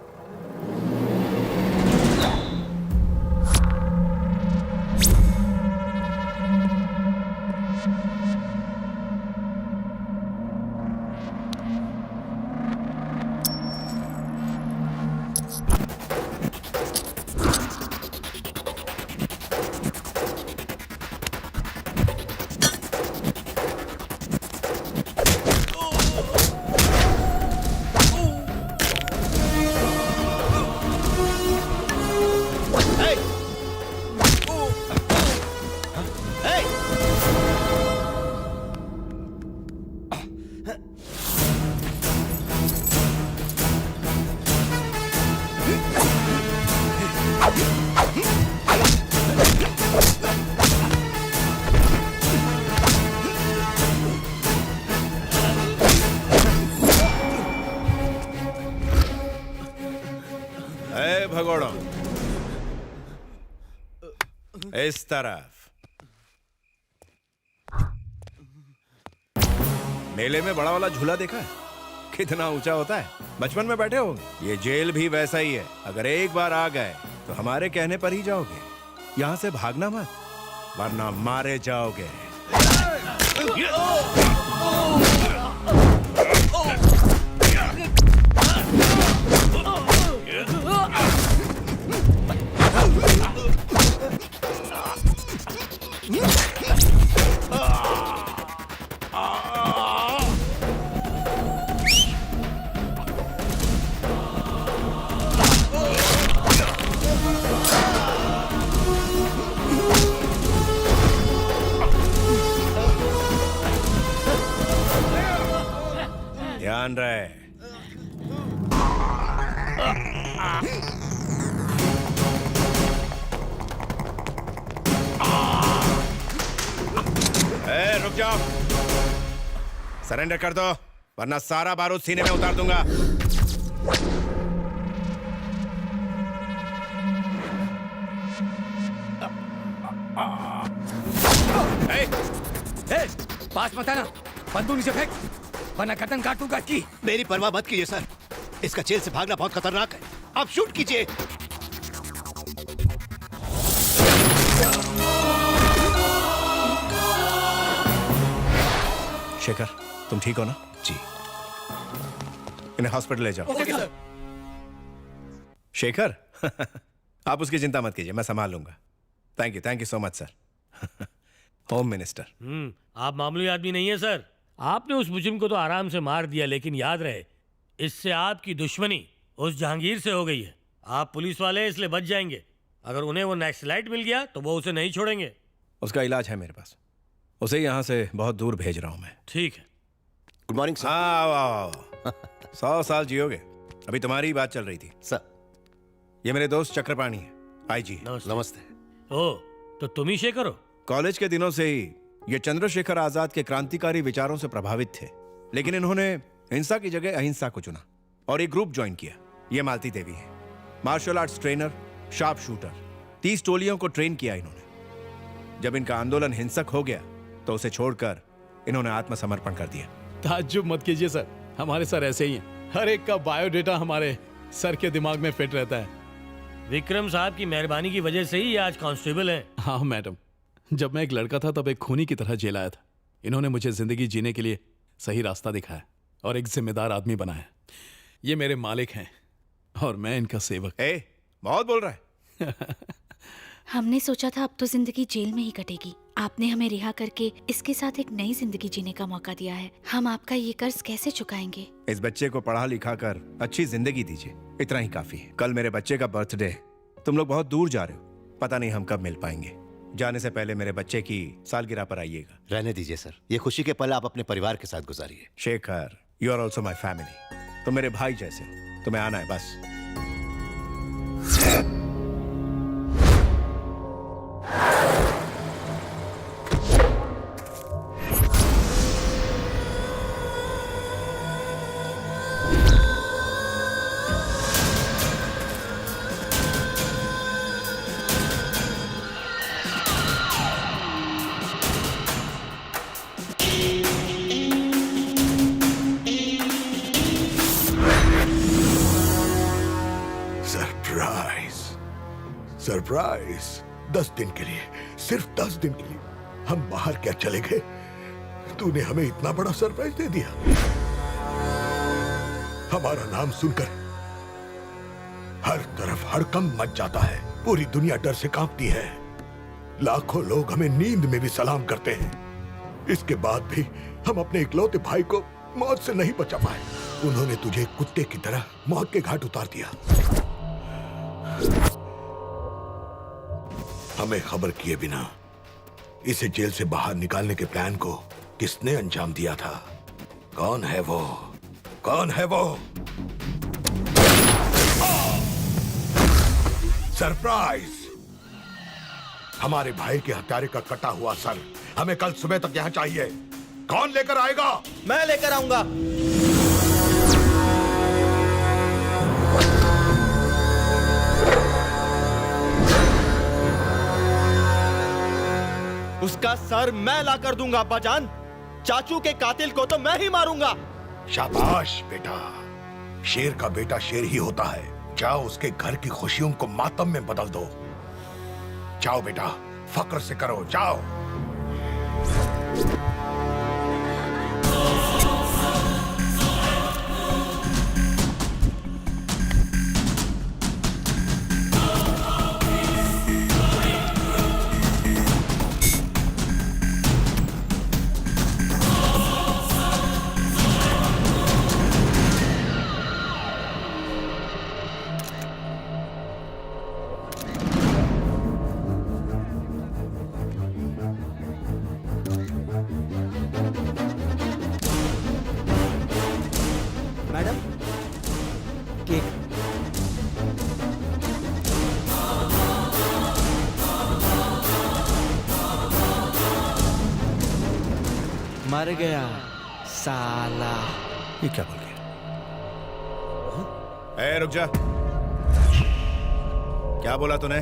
भगोड़ो इस तरफ। मेले में बड़ा वाला झूला देखा है? कितना ऊंचा होता है, बचपन में बैठे होंगे। ये जेल भी वैसा ही है, अगर एक बार आ गए तो हमारे कहने पर ही जाओगे। यहाँ से भागना मत, वरना मारे जाओगे। सावधान रहे। रुक जाओ, सरेंडर कर दो वरना सारा बारूद सीने में उतार दूंगा। पास मत आना, बंदूक नीचे फेंक वरना गर्दन काट दूंगा इसकी। मेरी परवाह मत कीजिए सर, इसका जेल से भागना बहुत खतरनाक है। आप शूट कीजिए। शेखर, तुम ठीक हो ना? जी। इन्हें हॉस्पिटल ले जाओ। Okay sir. शेखर आप उसकी चिंता मत कीजिए, मैं संभाल लूंगा। Thank you so much sir. Home minister. आप मामूली आदमी नहीं है सर। आपने उस मुजरिम को तो आराम से मार दिया, लेकिन याद रहे इससे आपकी दुश्मनी उस जहांगीर से हो गई है। आप पुलिस वाले इसलिए बच जाएंगे। अगर उन्हें वो नक्सलाइट मिल गया तो वो उसे नहीं छोड़ेंगे। उसका इलाज है मेरे पास, उसे यहाँ से बहुत दूर भेज रहा हूँ मैं। ठीक है। Good morning sir. आओ आओ 100 साल जियोगे। अभी तुम्हारी ही बात चल रही थी सर। ये मेरे दोस्त चक्रपाणी है, आईजी। नमस्ते। ओ, तो तुम ही शेखर हो? कॉलेज के दिनों से ही ये चंद्रशेखर आजाद के क्रांतिकारी विचारों से प्रभावित थे, लेकिन इन्होंने हिंसा की जगह अहिंसा को चुना और एक ग्रुप ज्वाइन किया। ये मालती देवी है, martial arts trainer, sharp shooter. 30 टोलियों को ट्रेन किया इन्होंने। जब इनका आंदोलन हिंसक हो गया तो उसे छोड़कर इन्होंने आत्मसमर्पण कर दिया। ताज्जुब मत कीजिए सर, हमारे सर ऐसे ही हैं। हर एक का बायोडेटा हमारे सर के दिमाग में फिट रहता है। विक्रम साहब की मेहरबानी की वजह से ही आज कांस्टेबल हैं। हाँ मैडम, जब मैं एक लड़का था तब एक खूनी की तरह जेल आया था। इन्होंने मुझे जिंदगी जीने के लिए सही रास्ता दिखाया और एक जिम्मेदार आदमी बनाया। ये मेरे मालिक हैं और मैं इनका सेवक। बहुत बोल रहा है। हमने सोचा था अब तो जिंदगी जेल में ही कटेगी। आपने हमें रिहा करके इसके साथ एक नई जिंदगी जीने का मौका दिया है। हम आपका ये कर्ज कैसे चुकाएंगे? इस बच्चे को पढ़ा लिखा कर अच्छी जिंदगी दीजिए, इतना ही काफी है। कल मेरे बच्चे का बर्थडे है, तुम लोग बहुत दूर जा रहे हो, पता नहीं हम कब मिल पाएंगे। जाने से पहले मेरे बच्चे की सालगिरह पर आइएगा। रहने दीजिए सर, ये खुशी के पल आप अपने परिवार के साथ गुजारिए। Shekhar, you are also my family. तुम मेरे भाई जैसे हो, तुम्हें आना है बस। सरप्राइज 10 दिन के लिए, सिर्फ 10 दिन के लिए हम बाहर क्या चले गए, तूने हमें इतना बड़ा सरप्राइज दे दिया। हमारा नाम सुनकर हर तरफ हड़कंप मच जाता है, पूरी दुनिया डर से कांपती है। लाखों लोग हमें नींद में भी सलाम करते हैं। इसके बाद भी हम अपने इकलौते भाई को मौत से नहीं बचा पाए। उन्होंने तुझे कुत्ते की तरह मौत के घाट उतार दिया। हमें खबर किए बिना इसे जेल से बाहर निकालने के प्लान को किसने अंजाम दिया था? कौन है वो? कौन है वो? सरप्राइज! हमारे भाई के हत्यारे का कटा हुआ सर हमें कल सुबह तक यहाँ चाहिए। कौन लेकर आएगा? मैं लेकर आऊंगा। उसका सर मैं ला कर दूंगा अब्बाजान। चाचू के कातिल को तो मैं ही मारूंगा। शाबाश बेटा, शेर का बेटा शेर ही होता है। जाओ उसके घर की खुशियों को मातम में बदल दो। जाओ बेटा, फक्र से करो, जाओ। मर गया साला। ये क्या बोल गया? ए, रुक जा। क्या बोला तूने?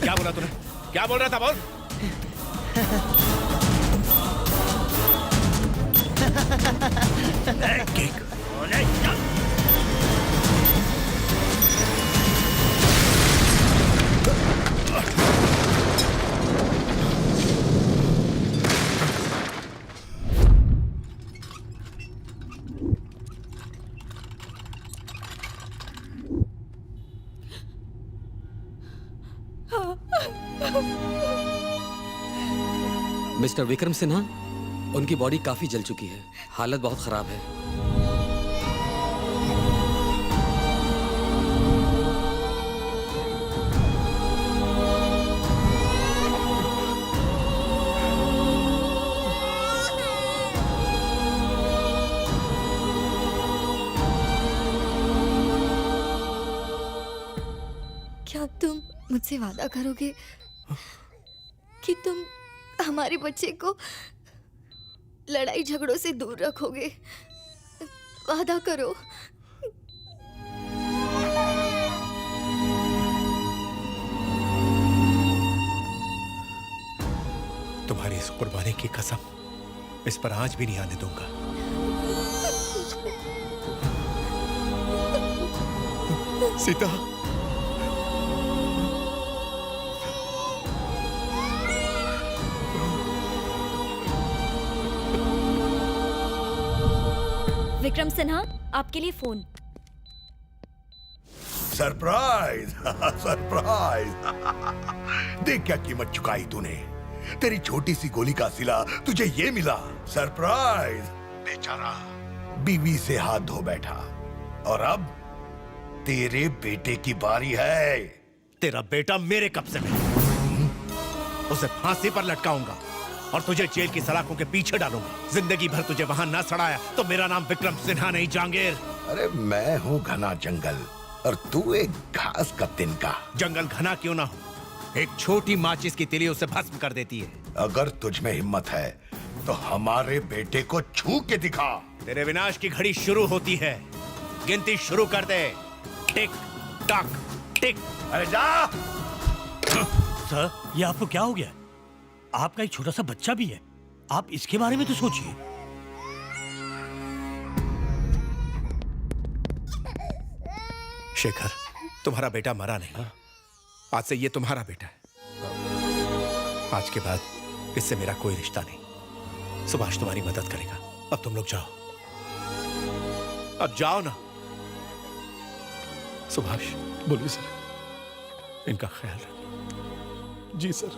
क्या बोला तूने? क्या बोल रहा था? बोल। मिस्टर विक्रम सिन्हा, उनकी बॉडी काफी जल चुकी है, हालत बहुत खराब है। क्या तुम मुझसे वादा करोगे कि तुम हमारे बच्चे को लड़ाई झगड़ों से दूर रखोगे? वादा करो। तुम्हारी इस कुर्बानी की कसम इस पर आंच भी नहीं आने दूंगा। सीता, विक्रम सिन्हा, आपके लिए फोन। Surprise surprise. देख क्या कीमत चुकाई तूने। तेरी छोटी सी गोली का सिला तुझे ये मिला। सरप्राइज। बेचारा बीवी से हाथ धो बैठा और अब तेरे बेटे की बारी है। तेरा बेटा मेरे कब्जे में। उसे फांसी पर लटकाऊंगा और तुझे जेल की सलाखों के पीछे डालूंगा। जिंदगी भर तुझे वहां ना सड़ाया तो मेरा नाम विक्रम सिन्हा नहीं, जहांगीर। अरे मैं हूँ घना जंगल और तू एक घास का तिनका। जंगल घना क्यों ना हो, एक छोटी माचिस की तिली उसे भस्म कर देती है। अगर तुझ में हिम्मत है तो हमारे बेटे को छू के दिखा। तेरे विनाश की घड़ी शुरू होती है। गिनती शुरू कर दे। टिक टक टिक। अरे जा। सर, ये आपको क्या हो गया? आपका एक छोटा सा बच्चा भी है, आप इसके बारे में तो सोचिए। शेखर, तुम्हारा बेटा मरा नहीं। आज से ये तुम्हारा बेटा है। आज के बाद इससे मेरा कोई रिश्ता नहीं। सुभाष तुम्हारी मदद करेगा। अब तुम लोग जाओ, अब जाओ ना। सुभाष। बोलिए सर। इनका ख्याल रखिए। जी सर।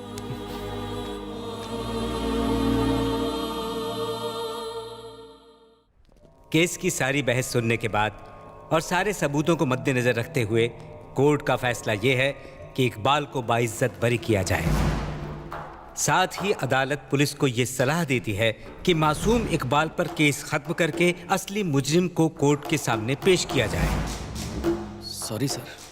केस की सारी बहस सुनने के बाद और सारे सबूतों को मद्देनजर रखते हुए कोर्ट का फैसला यह है कि इकबाल को बाइज्जत बरी किया जाए। साथ ही अदालत पुलिस को यह सलाह देती है कि मासूम इकबाल पर केस खत्म करके असली मुजरिम को कोर्ट के सामने पेश किया जाए। Sorry sir.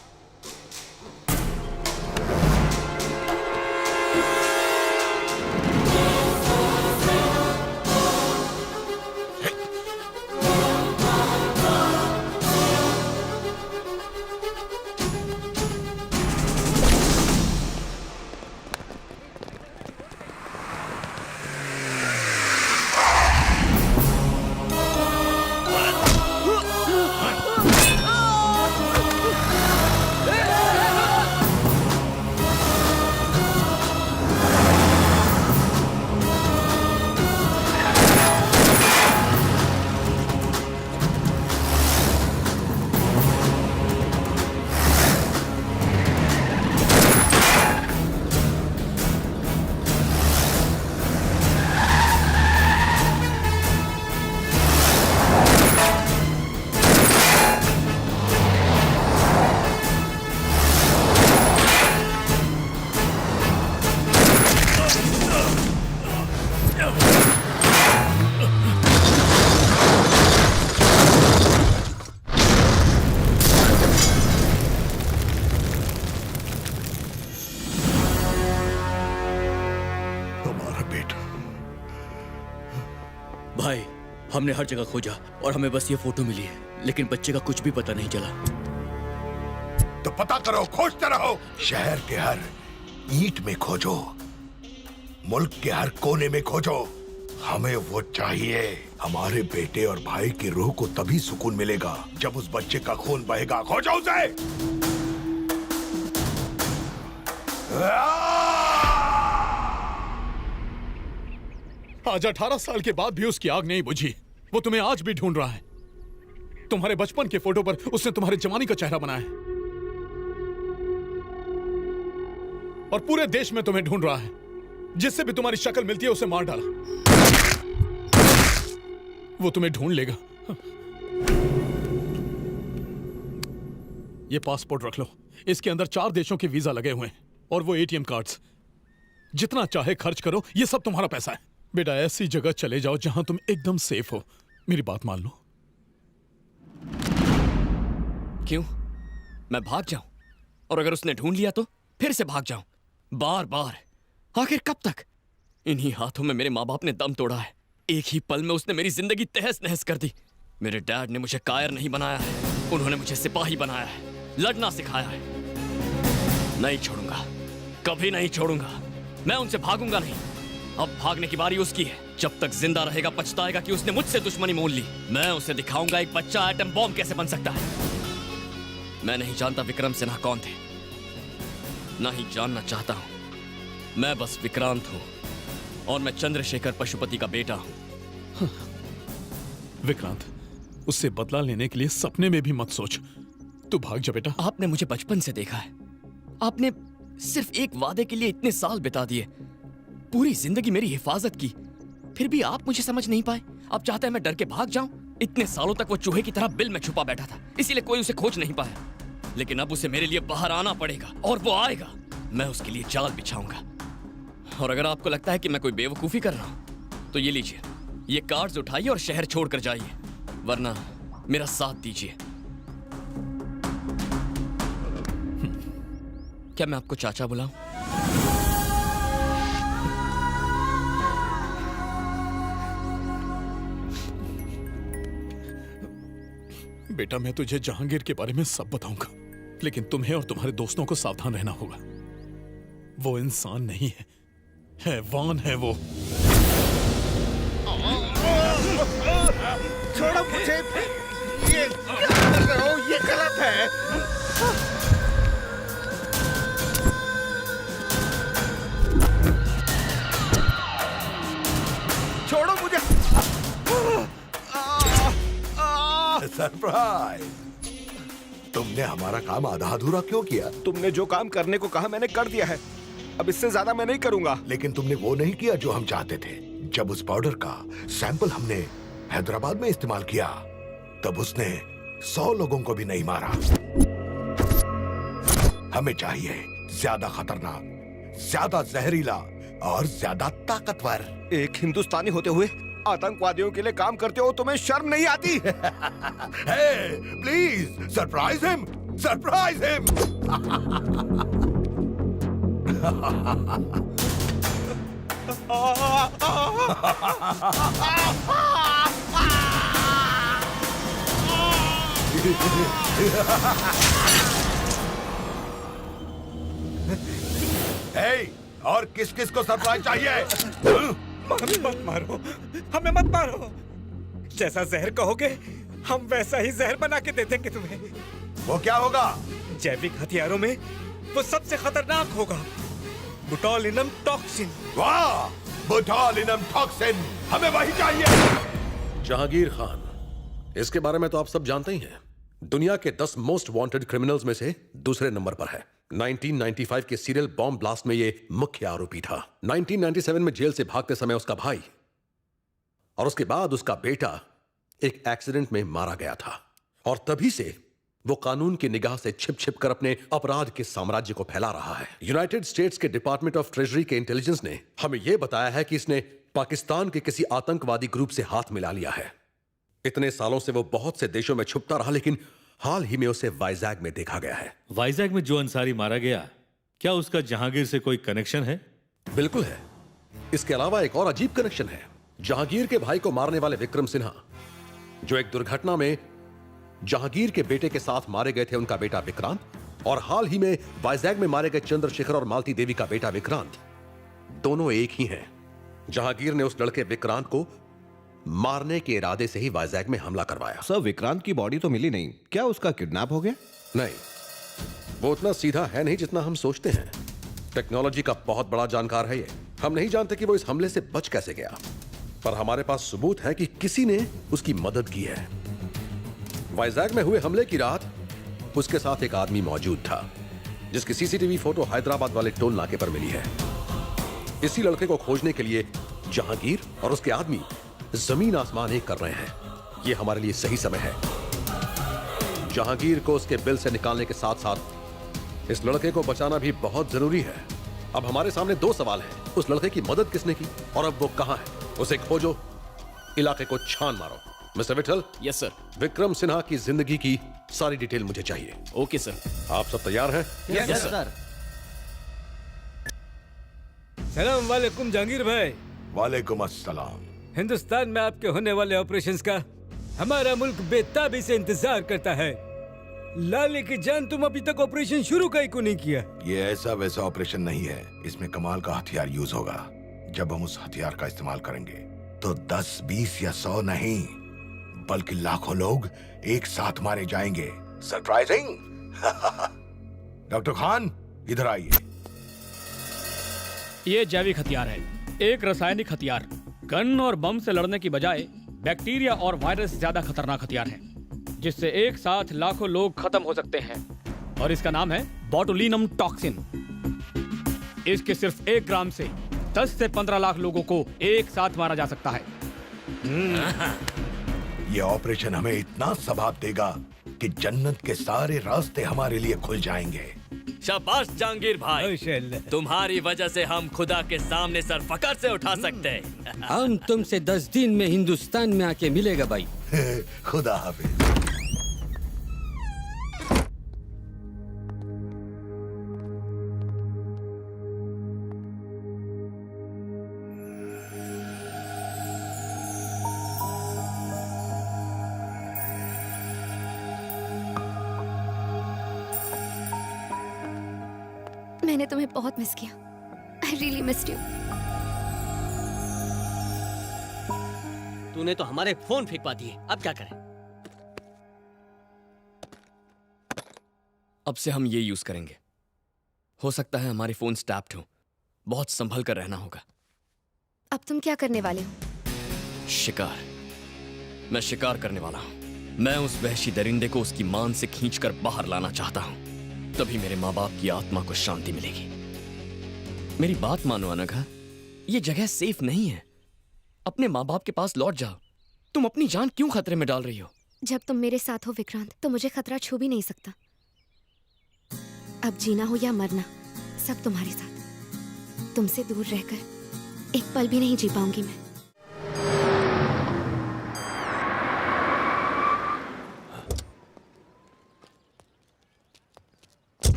भाई, हमने हर जगह खोजा और हमें बस ये फोटो मिली है, लेकिन बच्चे का कुछ भी पता नहीं चला। तो पता करो, खोजते रहो। शहर के हर ईंट में खोजो, मुल्क के हर कोने में खोजो। हमें वो चाहिए। हमारे बेटे और भाई की रूह को तभी सुकून मिलेगा जब उस बच्चे का खून बहेगा। खोजो उसे। आज 18 साल के बाद भी उसकी आग नहीं बुझी। वो तुम्हें आज भी ढूंढ रहा है। तुम्हारे बचपन के फोटो पर उसने तुम्हारे जवानी का चेहरा बनाया है और पूरे देश में तुम्हें ढूंढ रहा है। जिससे भी तुम्हारी शक्ल मिलती है उसे मार डाला। वो तुम्हें ढूंढ लेगा। ये पासपोर्ट रख लो। इसके अंदर 4 देशों के वीजा लगे हुए हैं और वो एटीएम कार्ड्स। जितना चाहे खर्च करो, ये सब तुम्हारा पैसा है। बेटा, ऐसी जगह चले जाओ जहां तुम एकदम सेफ हो। मेरी बात मान लो। क्यों? मैं भाग जाऊं? और अगर उसने ढूंढ लिया तो फिर से भाग जाऊं? बार बार? आखिर कब तक? इन्हीं हाथों में मेरे माँ बाप ने दम तोड़ा है। एक ही पल में उसने मेरी जिंदगी तहस नहस कर दी। मेरे डैड ने मुझे कायर नहीं बनाया है, उन्होंने मुझे सिपाही बनाया है, लड़ना सिखाया है। नहीं छोड़ूंगा, कभी नहीं छोड़ूंगा। मैं उनसे भागूंगा नहीं। अब भागने की बारी उसकी है। जब तक जिंदा रहेगा पछताएगा कि उसने मुझसे दुश्मनी मोल ली। मैं उसे दिखाऊंगा एक बच्चा एटम बॉम्ब कैसे बन सकता है। मैं नहीं जानता विक्रम सिन्हा कौन थे, ना ही जानना चाहता हूं। मैं बस विक्रांत हूं और मैं चंद्रशेखर पशुपति का बेटा हूं। विक्रांत, उससे बदला लेने के लिए सपने में भी मत सोच। तू भाग जा बेटा। आपने मुझे बचपन से देखा है। आपने सिर्फ एक वादे के लिए इतने साल बिता दिए, पूरी जिंदगी मेरी हिफाजत की, फिर भी आप मुझे समझ नहीं पाए। आप चाहते हैं मैं डर के भाग जाऊं? इतने सालों तक वो चूहे की तरह बिल में छुपा बैठा था, इसीलिए कोई उसे खोज नहीं पाया। लेकिन अब उसे मेरे लिए बाहर आना पड़ेगा और वो आएगा। मैं उसके लिए जाल बिछाऊंगा। और अगर आपको लगता है कि मैं कोई बेवकूफी कर रहा हूं, तो ये लीजिए, ये कार्ड्स उठाइए और शहर छोड़कर जाइए, वरना मेरा साथ दीजिए। क्या मैं आपको चाचा बुलाऊं? बेटा, मैं तुझे जहांगीर के बारे में सब बताऊंगा, लेकिन तुम्हें और तुम्हारे दोस्तों को सावधान रहना होगा। वो इंसान नहीं है, हैवान है वो। छोड़ो मुझे। ये क्या कर रहे हो? ये गलत है। छोड़ो मुझे। सरप्राइज! तुमने हमारा काम आधा अधूरा क्यों किया? तुमने जो काम करने को कहा मैंने कर दिया है। अब इससे ज्यादा मैं नहीं करूंगा। लेकिन तुमने वो नहीं किया जो हम चाहते थे। जब उस पाउडर का सैंपल हमने हैदराबाद में इस्तेमाल किया, तब उसने 100 लोगों को भी नहीं मारा। हमें चाहिए ज्यादा खतरनाक, ज्यादा जहरीला और ज्यादा ताकतवर। एक हिंदुस्तानी होते हुए आतंकवादियों के लिए काम करते हो, तुम्हें शर्म नहीं आती? Please surprise him, surprise him. और किस किस को सरप्राइज चाहिए? मत मारो, हमें मत मारो। जैसा जहर कहोगे हम वैसा ही जहर बना के दे देंगे तुम्हें। वो क्या होगा? जैविक हथियारों में वो सबसे खतरनाक होगा, बोटुलिनम टॉक्सिन। वाह, बोटुलिनम टॉक्सिन, हमें वही चाहिए। जहांगीर खान, इसके बारे में तो आप सब जानते ही हैं। दुनिया के 10 मोस्ट वांटेड क्रिमिनल्स में से दूसरे नंबर पर है। 1995 के सीरियल बॉम्ब ब्लास्ट में ये मुख्य आरोपी था। 1997 में जेल से भागते समय उसका भाई और उसके बाद उसका बेटा एक एक्सीडेंट में मारा गया था। और तभी से वो कानून की निगाह से छिप छिप कर अपने अपराध के साम्राज्य को फैला रहा है। यूनाइटेड स्टेट्स के डिपार्टमेंट ऑफ ट्रेजरी के इंटेलिजेंस ने हमें यह बताया है कि इसने पाकिस्तान के किसी आतंकवादी ग्रुप से हाथ मिला लिया है। इतने सालों से वो बहुत से देशों में छुपता रहा, लेकिन हाल ही में उसे वाइजैग में देखा गया है। वाइजैग में जो अंसारी मारा गया, क्या उसका जहांगीर से कोई कनेक्शन है? बिल्कुल है। इसके अलावा एक और अजीब कनेक्शन है। जहांगीर के भाई को मारने वाले विक्रम सिन्हा, जो एक दुर्घटना में जहांगीर के बेटे के साथ मारे गए थे, उनका बेटा विक्रांत, और हाल ही में वाइजैग में मारे गए चंद्रशेखर और मालती देवी का बेटा विक्रांत, दोनों एक ही हैं। जहांगीर ने उस लड़के विक्रांत को मारने के इरादे से ही वाइजैग में हमला करवाया। सर, विक्रांत की बॉडी तो मिली नहीं, क्या उसका किडनैप हो गया? नहीं, वो उतना सीधा है नहीं जितना हम सोचते हैं। टेक्नोलॉजी का बहुत बड़ा जानकार है ये। हम नहीं जानते कि वो इस हमले से बच कैसे गया, पर हमारे पास सबूत है कि किसी ने उसकी मदद की है। वाइजैग में हुए हमले की रात उसके साथ एक आदमी मौजूद था, जिसकी सीसीटीवी फोटो हैदराबाद वाले टोल नाके पर मिली है। इसी लड़के को खोजने के लिए जहांगीर और उसके आदमी जमीन आसमान एक कर रहे हैं। यह हमारे लिए सही समय है। जहांगीर को उसके बिल से निकालने के साथ साथ इस लड़के को बचाना भी बहुत जरूरी है। अब हमारे सामने दो सवाल हैं। उस लड़के की मदद किसने की और अब वो कहां है? उसे खोजो, इलाके को छान मारो। Mister Vithal. Yes sir. Vikram Sinha की जिंदगी की सारी डिटेल मुझे चाहिए। Okay sir. आप सब तैयार हैं? Yes sir. सलाम वालेकुम जहांगीर भाई। वालेकुम अस्सलाम। हिंदुस्तान में आपके होने वाले ऑपरेशंस का हमारा मुल्क बेताबी से इंतजार करता है। लाले की जान, तुम अभी तक ऑपरेशन शुरू का ही को नहीं किया। ये ऐसा वैसा ऑपरेशन नहीं है, इसमें कमाल का हथियार यूज होगा। जब हम उस हथियार का इस्तेमाल करेंगे तो 10, 20 या 100 नहीं, बल्कि लाखों लोग एक साथ मारे जाएंगे। सरप्राइजिंग। डॉक्टर खान, इधर आइए। ये जैविक हथियार है, एक रासायनिक हथियार। गन और बम से लड़ने की बजाय बैक्टीरिया और वायरस ज्यादा खतरनाक हथियार है, जिससे एक साथ लाखों लोग खत्म हो सकते हैं। और इसका नाम है बोटुलिनम टॉक्सिन। इसके सिर्फ 1 ग्राम से 10 से 15 लाख लोगों को एक साथ मारा जा सकता है। ये ऑपरेशन हमें इतना सवाब देगा कि जन्नत के सारे रास्ते हमारे लिए खुल जाएंगे। शाबाश जहांगीर भाई, तुम्हारी वजह से हम खुदा के सामने सर फकर से उठा सकते हैं। हम तुमसे 10 दिन में हिंदुस्तान में आके मिलेगा भाई। खुदा हाफिज। मैंने तुम्हें बहुत मिस किया। I really missed you. तूने तो हमारे फोन फेंकवा दिए, अब क्या करें? अब से हम ये यूज करेंगे। हो सकता है हमारे फोन टैप्ड हो, बहुत संभल कर रहना होगा। अब तुम क्या करने वाले हो? शिकार। मैं शिकार करने वाला हूं। मैं उस वहशी दरिंदे को उसकी मान से खींचकर बाहर लाना चाहता हूं। तभी मेरे माँ बाप की आत्मा को शांति मिलेगी। मेरी बात मानो अनघा, ये जगह सेफ नहीं है। अपने माँ बाप के पास लौट जाओ। तुम अपनी जान क्यों खतरे में डाल रही हो? जब तुम मेरे साथ हो विक्रांत, तो मुझे खतरा छू भी नहीं सकता। अब जीना हो या मरना, सब तुम्हारे साथ। तुमसे दूर रहकर एक पल भी नहीं जी पाऊंगी मैं।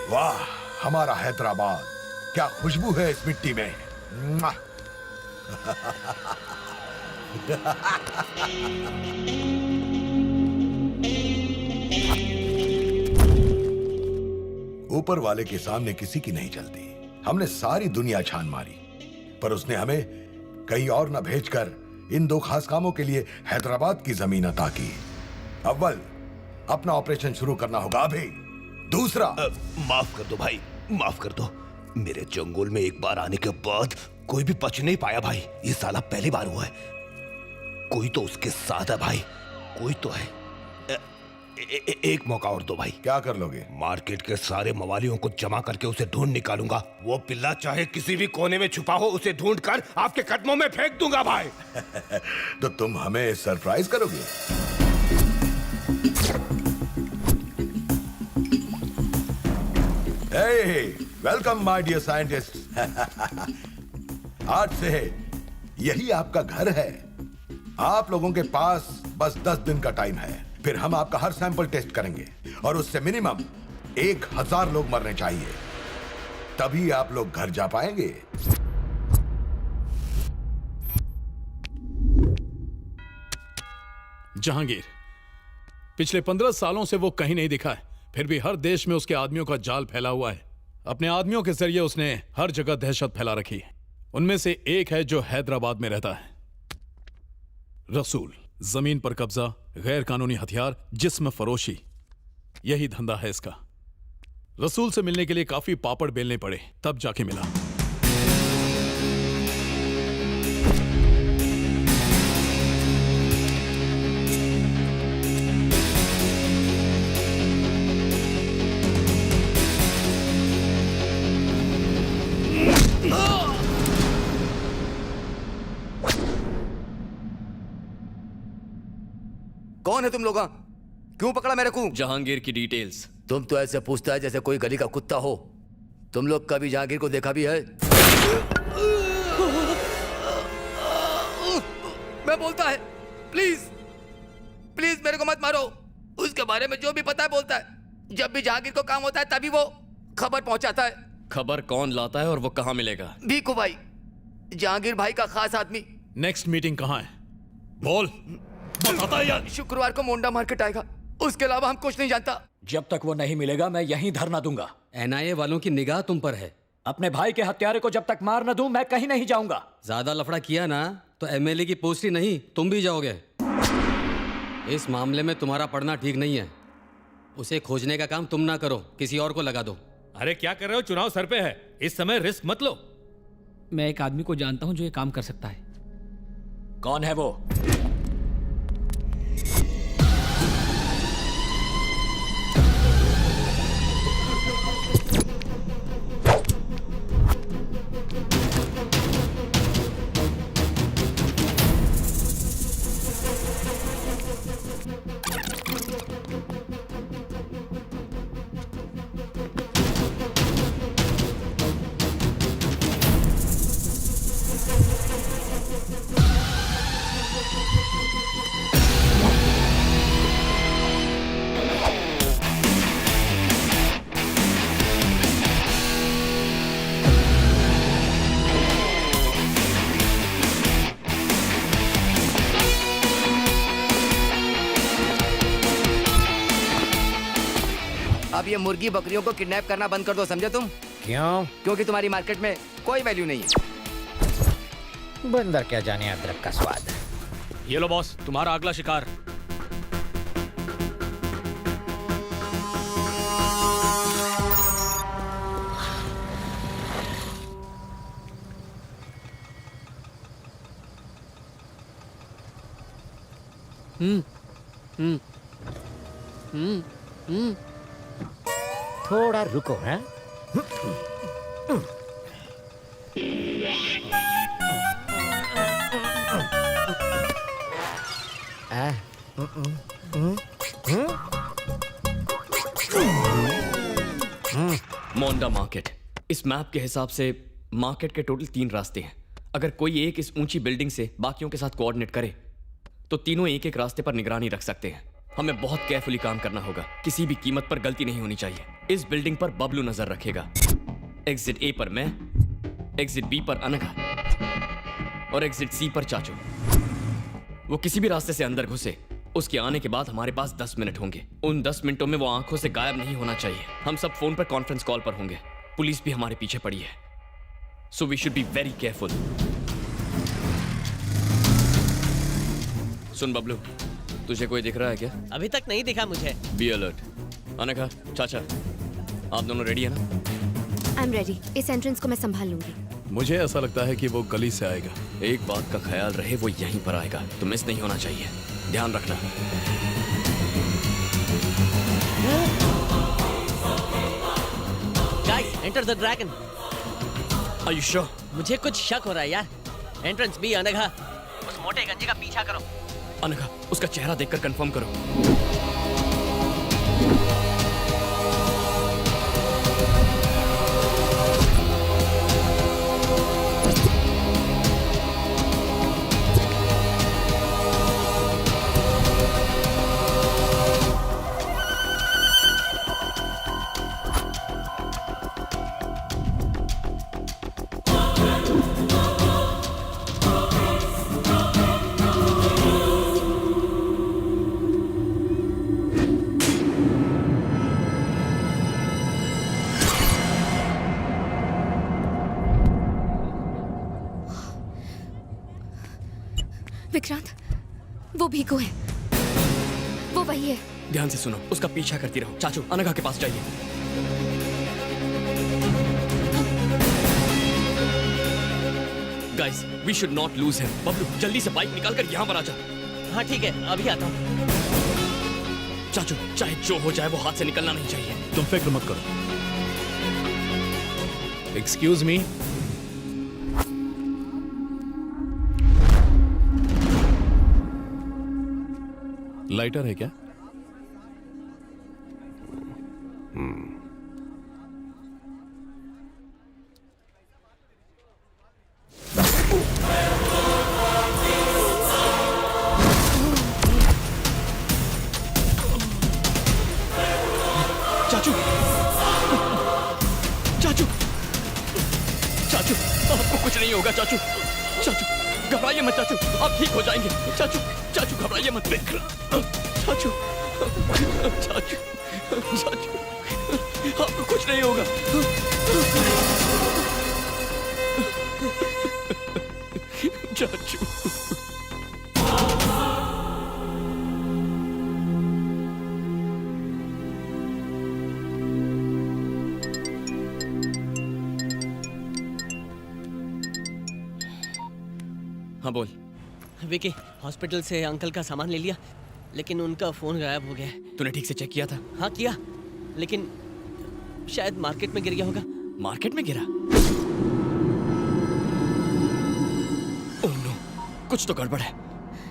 वाह, हमारा हैदराबाद, क्या खुशबू है इस मिट्टी में। ऊपर वाले के सामने किसी की नहीं चलती। हमने सारी दुनिया छान मारी, पर उसने हमें कहीं और न भेजकर इन 2 खास कामों के लिए हैदराबाद की जमीन अता की। अव्वल, अपना ऑपरेशन शुरू करना होगा अभी। दूसरा, माफ कर दो भाई, माफ कर दो। मेरे जंगल में एक बार आने के बाद कोई भी बच नहीं पाया भाई। ये साला पहली बार हुआ है। कोई तो उसके साथ है भाई, कोई तो है। एक मौका और दो भाई। क्या कर लोगे? मार्केट के सारे मवालियों को जमा करके उसे ढूंढ निकालूंगा। वो पिल्ला चाहे किसी भी कोने में छुपा हो, उसे ढूंढ कर आपके कदमों में फेंक दूंगा भाई। तो तुम हमें सरप्राइज करोगे? Welcome my dear scientist. आज से यही आपका घर है। आप लोगों के पास बस 10 दिन का टाइम है। फिर हम आपका हर सैंपल टेस्ट करेंगे और उससे मिनिमम 1000 लोग मरने चाहिए, तभी आप लोग घर जा पाएंगे। जहांगीर, पिछले 15 सालों से वो कहीं नहीं दिखा है, फिर भी हर देश में उसके आदमियों का जाल फैला हुआ है। अपने आदमियों के जरिए उसने हर जगह दहशत फैला रखी है। उनमें से एक है जो हैदराबाद में रहता है, रसूल। जमीन पर कब्जा, गैर कानूनी हथियार, जिस्म फरोशी, यही धंधा है इसका। रसूल से मिलने के लिए काफी पापड़ बेलने पड़े, तब जाके मिला। कौन है तुम लोग? क्यों पकड़ा मेरे को? जहांगीर की डिटेल्स। तुम तो ऐसे पूछता है जैसे कोई गली का कुत्ता हो। तुम लोग कभी जहांगीर को देखा भी है? मैं बोलता है, प्लीज प्लीज मेरे को मत मारो। उसके बारे में जो भी पता है बोलता है। जब भी जहांगीर को काम होता है तभी वो खबर पहुंचाता है। खबर कौन लाता है और वो कहाँ मिलेगा? भीखू भाई, जहांगीर भाई का खास आदमी। नेक्स्ट मीटिंग कहाँ है? बोल, बताता है यार। शुक्रवार को मोंडा मार्केट आएगा, उसके अलावा हम कुछ नहीं जानता। जब तक वो नहीं मिलेगा मैं यहीं धरना दूंगा। एनआईए वालों की निगाह तुम पर है। अपने भाई के हत्यारे को जब तक मार न दूं मैं कहीं नहीं जाऊंगा। ज्यादा लफड़ा किया ना तो एमएलए की पोस्ट ही नहीं, तुम भी जाओगे। इस मामले में तुम्हारा पढ़ना ठीक नहीं है। उसे खोजने का काम तुम ना करो, किसी और को लगा दो। अरे क्या कर रहे हो? चुनाव सर पे है, इस समय रिस्क मत लो। मैं एक आदमी को जानता हूं जो ये काम कर सकता है। कौन है वो? अब ये मुर्गी बकरियों को किडनैप करना बंद कर दो, समझे तुम? क्यों? क्योंकि तुम्हारी मार्केट में कोई वैल्यू नहीं है। बंदर क्या जाने अदरक का स्वाद। ये लो बॉस, तुम्हारा अगला शिकार। थोड़ा रुको। हैं? मोंडा मार्केट। इस मैप के हिसाब से मार्केट के टोटल 3 रास्ते हैं। अगर कोई एक इस ऊंची बिल्डिंग से बाकियों के साथ कोऑर्डिनेट करे तो तीनों एक एक रास्ते पर निगरानी रख सकते हैं। हमें बहुत केयरफुली काम करना होगा, किसी भी कीमत पर गलती नहीं होनी चाहिए। इस बिल्डिंग पर बबलू नजर रखेगा, एग्जिट ए पर मैं, एग्जिट बी पर अनघा और एग्जिट सी पर चाचू। वो किसी भी रास्ते से अंदर घुसे, उसके आने के बाद हमारे पास 10 मिनट होंगे। उन 10 मिनटों में वो आंखों से गायब नहीं होना चाहिए। हम सब फोन पर कॉन्फ्रेंस कॉल पर होंगे। पुलिस भी हमारे पीछे पड़ी है, so we should be very careful. सुन बबलू, तुझे कोई दिख रहा है क्या? अभी तक नहीं दिखा मुझे। Be alert. अनघा, चाचा, आप दोनों रेडी है ना? I am ready. इस एंट्रेंस को मैं संभाल लूंगी। मुझे ऐसा लगता है कि वो गली से आएगा। एक बात का ख्याल रहे, वो यहीं पर आएगा, तो मिस नहीं होना चाहिए। ध्यान रखना। Guys, enter the dragon. Are you sure? मुझे कुछ शक हो रहा है यार। Entrance B Anagha. उस मोटे गंजे का पीछा करो। अनघा, उसका चेहरा देखकर कंफर्म करो। विक्रांत, वो भीखू है, वो वही है। ध्यान से सुनो, उसका पीछा करती रहो। चाचू, अनघा के पास जाइए। Guys, we should not lose him. Bablu, जल्दी से बाइक निकाल कर यहाँ पर आ जा। हाँ ठीक है, अभी आता हूँ। चाचू, चाहे जो हो जाए वो हाथ से निकलना नहीं चाहिए। तुम फिक्र मत करो। Excuse me. लाइटर है क्या? चाचू, चाचू, चाचू, आपको कुछ नहीं होगा चाचू। चाचू, घबराइए मत चाचू, आप ठीक हो जाएंगे। चाचू, चाचू घबराइए मत। चाचू, चाचू, चाचू, आपको कुछ नहीं होगा। चाचू, हाँ बोल। विकी, हॉस्पिटल से अंकल का सामान ले लिया, लेकिन उनका फोन गायब हो गया है। तूने ठीक से चेक किया था? हाँ किया, लेकिन शायद मार्केट में गिर गया होगा। मार्केट में गिरा? ओह नो, कुछ तो गड़बड़ है।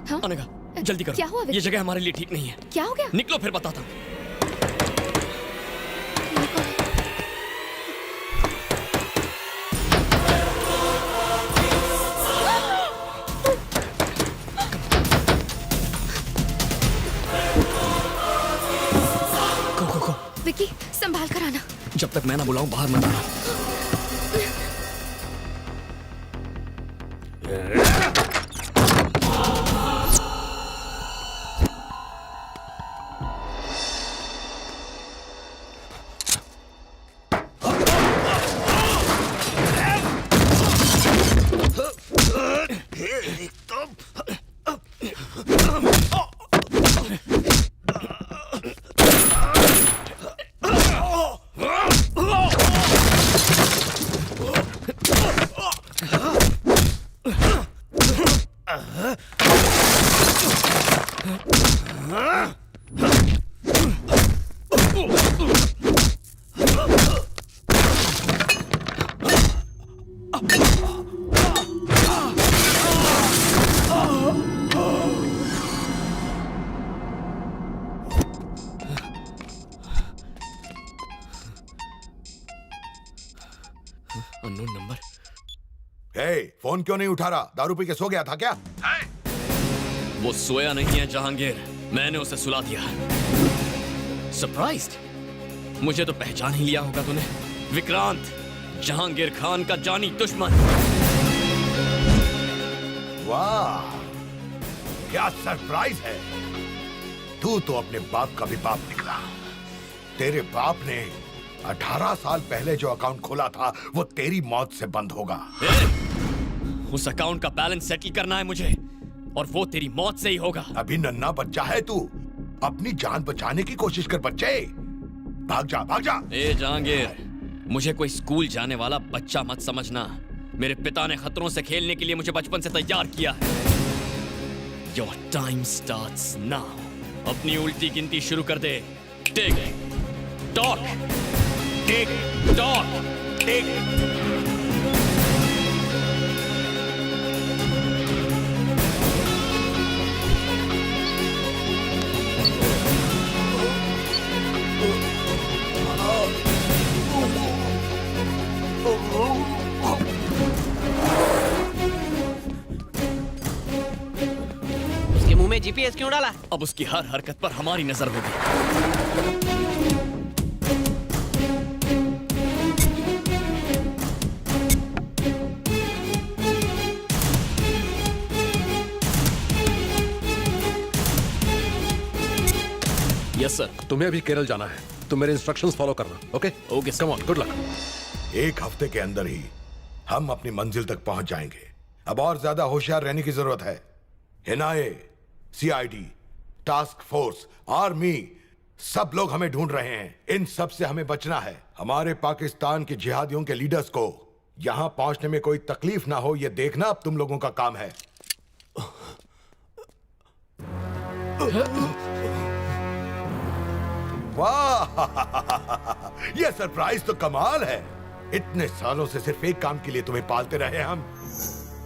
हाँ? अनघा, जल्दी करो। क्या हुआ? ये जगह हमारे लिए ठीक नहीं है। क्या हो गया? निकलो, फिर बताता हूँ। विकी, संभाल कर आना। जब तक मैं ना बुलाऊं बाहर मत आना। Unknown number. फोन क्यों नहीं उठा रहा? दारू पी के सो गया था क्या? वो सोया नहीं है जहांगीर, मैंने उसे सुला दिया। सरप्राइज्ड? मुझे तो पहचान ही लिया होगा तूने। विक्रांत, जहांगीर खान का जानी दुश्मन। वाह, क्या सरप्राइज है। तू तो अपने बाप का भी बाप निकला। तेरे बाप ने 18 साल पहले जो अकाउंट खोला था वो तेरी मौत से बंद होगा। उस अकाउंट का बैलेंस सेटल करना है मुझे, और वो तेरी मौत से ही होगा। अभी नन्हा बच्चा है तू, अपनी जान बचाने की कोशिश कर बच्चे। भाग जा, भाग जा। ए जहांगीर, मुझे कोई स्कूल जाने वाला बच्चा मत समझना। मेरे पिता ने खतरों से खेलने के लिए मुझे बचपन से तैयार किया है। Your time starts now. अपनी उल्टी गिनती शुरू कर दे। टिक टॉक, टिक टॉक, टिक। उसके मुंह में जीपीएस क्यों डाला? अब उसकी हर हरकत पर हमारी नजर होगी। Yes sir. तुम्हें अभी केरल जाना है, तुम मेरे इंस्ट्रक्शंस फॉलो करना। Okay okay, come on, good luck. एक हफ्ते के अंदर ही हम अपनी मंजिल तक पहुंच जाएंगे। अब और ज्यादा होशियार रहने की जरूरत है। NIA, CID, task force, army, सब लोग हमें ढूंढ रहे हैं। इन सब से हमें बचना है। हमारे पाकिस्तान के जिहादियों के लीडर्स को यहां पहुंचने में कोई तकलीफ ना हो, यह देखना अब तुम लोगों का काम है। वाह, यह सरप्राइज तो कमाल है। इतने सालों से सिर्फ एक काम के लिए तुम्हें पालते रहे हम।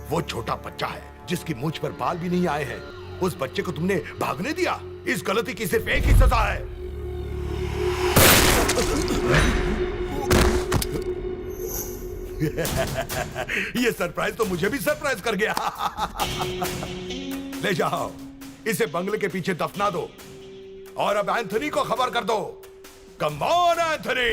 वो छोटा बच्चा है जिसकी मूंछ पर बाल भी नहीं आए हैं। उस बच्चे को तुमने भागने दिया। इस गलती की सिर्फ एक ही सजा है। ये सरप्राइज तो मुझे भी सरप्राइज कर गया। ले जाओ, इसे बंगले के पीछे दफना दो और अब एंथनी को खबर कर दो। Come on Anthony.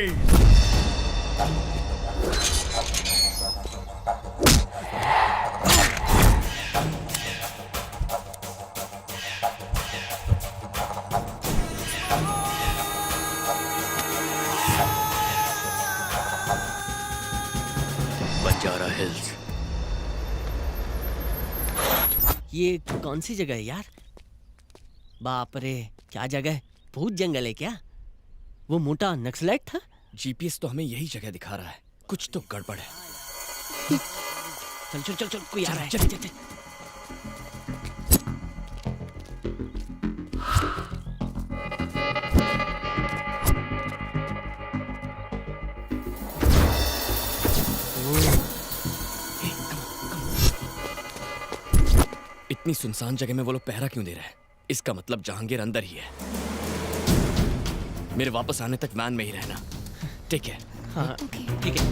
Banjara hills. ये कौन सी जगह है यार? बाप रे, क्या जगह है? भूत जंगल है क्या? वो मोटा नक्सलाइट था? जीपीएस तो हमें यही जगह दिखा रहा है। कुछ तो गड़बड़ है। चल चल चल चल, कोई आ रहा है। चल चल चल। इतनी सुनसान जगह में वो लोग पहरा क्यों दे रहे हैं? इसका मतलब जहांगीर अंदर ही है। मेरे वापस आने तक वैन में ही रहना, ठीक है? हाँ ठीक है।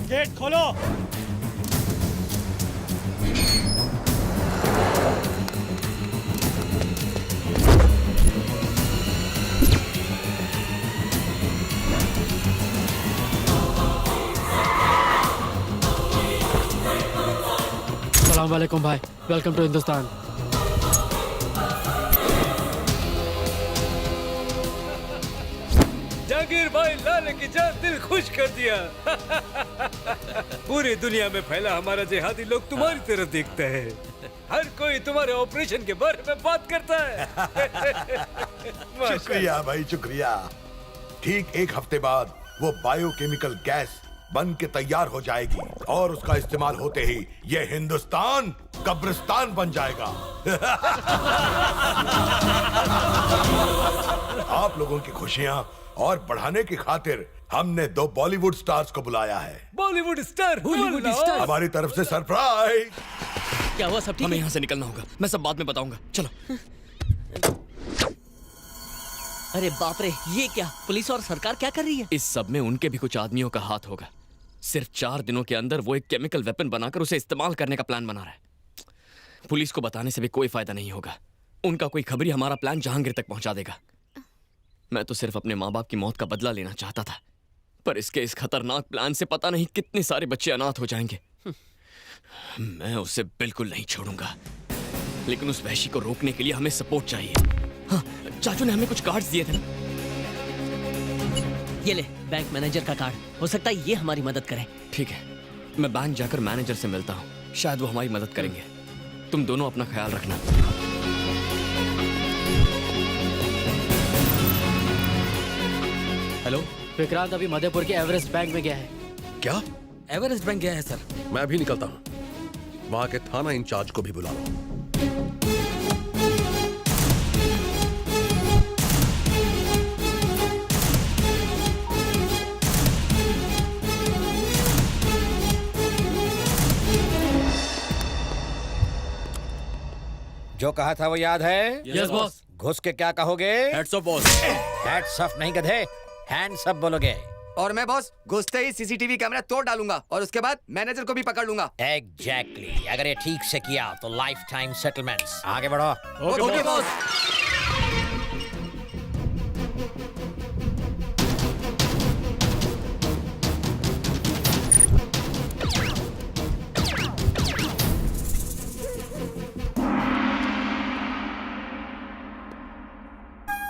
गेट खोलो। अस्सलाम वालेकुम भाई, वेलकम टू हिंदुस्तान। जहांगीर भाई लाले की जान दिल खुश कर दिया। पूरी दुनिया में फैला हमारा जिहादी लोग तुम्हारी तरफ देखता है। हर कोई तुम्हारे ऑपरेशन के बारे में बात करता है। शुक्रिया भाई, शुक्रिया। ठीक एक हफ्ते बाद वो बायोकेमिकल गैस बन के तैयार हो जाएगी और उसका इस्तेमाल होते ही ये हिंदुस्तान कब्रिस्तान बन जाएगा। आप लोगों की खुशियां और बढ़ाने की खातिर हमने 2 बॉलीवुड स्टार्स को बुलाया है। Bollywood star, Bollywood star. हमारी तरफ से सरप्राइज। क्या हुआ? सब ठीक? हमें यहाँ से निकलना होगा। मैं सब बाद में बताऊंगा। चलो। अरे बाप रे, ये क्या? पुलिस और सरकार क्या कर रही है? इस सब में उनके भी कुछ आदमियों का हाथ होगा। सिर्फ 4 दिनों के अंदर वो एक केमिकल वेपन बनाकर उसे इस्तेमाल करने का प्लान बना रहा है। पुलिस को बताने से भी कोई फायदा नहीं होगा। उनका कोई खबरी हमारा प्लान जहांगीर तक पहुंचा देगा। मैं तो सिर्फ अपने माँ बाप की मौत का बदला लेना चाहता था, पर इसके इस खतरनाक प्लान से पता नहीं कितने सारे बच्चे अनाथ हो जाएंगे। मैं उसे बिल्कुल नहीं छोड़ूंगा, लेकिन उस वहशी को रोकने के लिए हमें सपोर्ट चाहिए। हाँ, चाचू ने हमें कुछ कार्ड्स दिए थे ना? ये ले, बैंक मैनेजर का कार्ड। हो सकता है ये हमारी मदद करे। ठीक है, मैं बैंक जाकर मैनेजर से मिलता हूँ। शायद वो हमारी मदद करेंगे। तुम दोनों अपना ख्याल रखना। हेलो, विक्रांत अभी मधेपुर के एवरेस्ट बैंक में गया है। क्या? एवरेस्ट बैंक गया है सर। मैं भी निकलता हूँ। वहां के थाना इंचार्ज को भी बुला लो। जो कहा था वो याद है? Yes boss. घुस के क्या कहोगे? Heads of boss. Hats off नहीं गधे, हैंड्स अप बोलोगे। और मैं बॉस घुसते ही सीसीटीवी कैमरा तोड़ डालूंगा और उसके बाद मैनेजर को भी पकड़ लूंगा। एग्जैक्टली। अगर ये ठीक से किया तो लाइफ टाइम सेटलमेंट्स। आगे बढ़ो। Okay boss.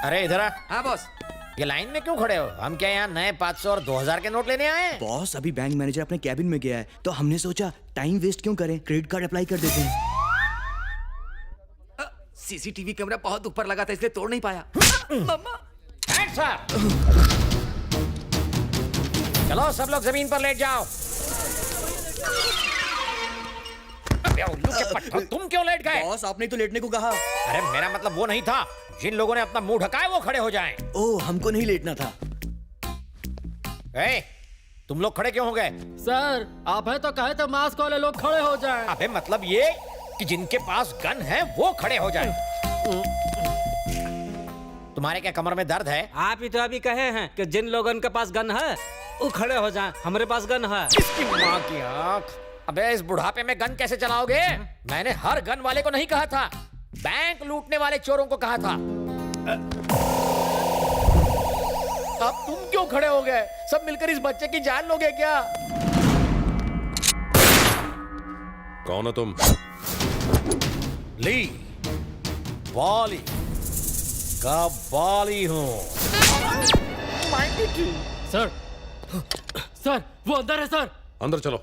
अरे इधर आ। हाँ बॉस। ये लाइन में क्यों खड़े हो? हम क्या यहाँ नए 500 और 2000 के नोट लेने आए हैं? बॉस अभी बैंक मैनेजर अपने कैबिन में गया है तो हमने सोचा टाइम वेस्ट क्यों करें, क्रेडिट कार्ड अप्लाई कर देते हैं। सीसीटीवी कैमरा बहुत ऊपर लगा था इसलिए तोड़ नहीं पाया। मम्मा चलो सब लोग जमीन पर लेट जाओ। अबे उल्लू के पट्टो, तुम क्यों लेट गए? बॉस आपने तो लेटने को कहा। अरे मेरा मतलब वो नहीं था, जिन लोगों ने अपना मुंह ढका है वो खड़े हो जाएं। ओह हमको नहीं लेटना था। तुम लोग खड़े क्यों हो गए? सर आप है तो कहे तो मास्क वाले लोग खड़े हो जाएं। अबे मतलब ये कि जिनके पास गन है वो खड़े हो जाएं। तुम्हारे क्या कमर में दर्द है? आप ही तो अभी कहे हैं कि जिन लोगों के पास गन है वो खड़े हो जाएं। हमारे पास गन है। इसकी माँ की आँख। अबे इस बुढ़ापे में गन कैसे चलाओगे? मैंने हर गन वाले को नहीं कहा था, बैंक लूटने वाले चोरों को कहा था। अब तुम क्यों खड़े हो गए? सब मिलकर इस बच्चे की जान लोगे क्या? कौन हो तुम? ली बाली का बाली हूँ। सर सर वो अंदर है सर। अंदर चलो।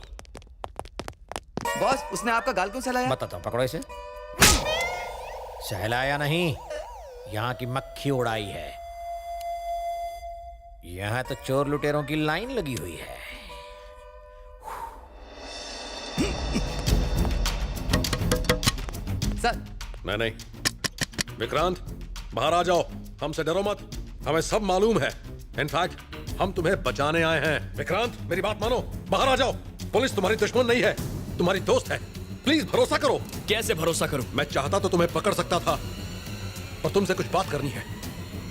बॉस उसने आपका गाल क्यों सहलाया? बताता हूँ, पकड़ो इसे। सहलाया नहीं, यहाँ की मक्खी उड़ाई है। यहाँ तो चोर लुटेरों की लाइन लगी हुई है। सर नहीं विक्रांत बाहर आ जाओ, हमसे डरो मत, हमें सब मालूम है। इनफैक्ट हम तुम्हें बचाने आए हैं। विक्रांत मेरी बात मानो, बाहर आ जाओ। पुलिस तुम्हारी दुश्मन नहीं है, तुम्हारी दोस्त है। प्लीज भरोसा करो। कैसे भरोसा करूं? मैं चाहता तो तुम्हें पकड़ सकता था, पर तुमसे कुछ बात करनी है।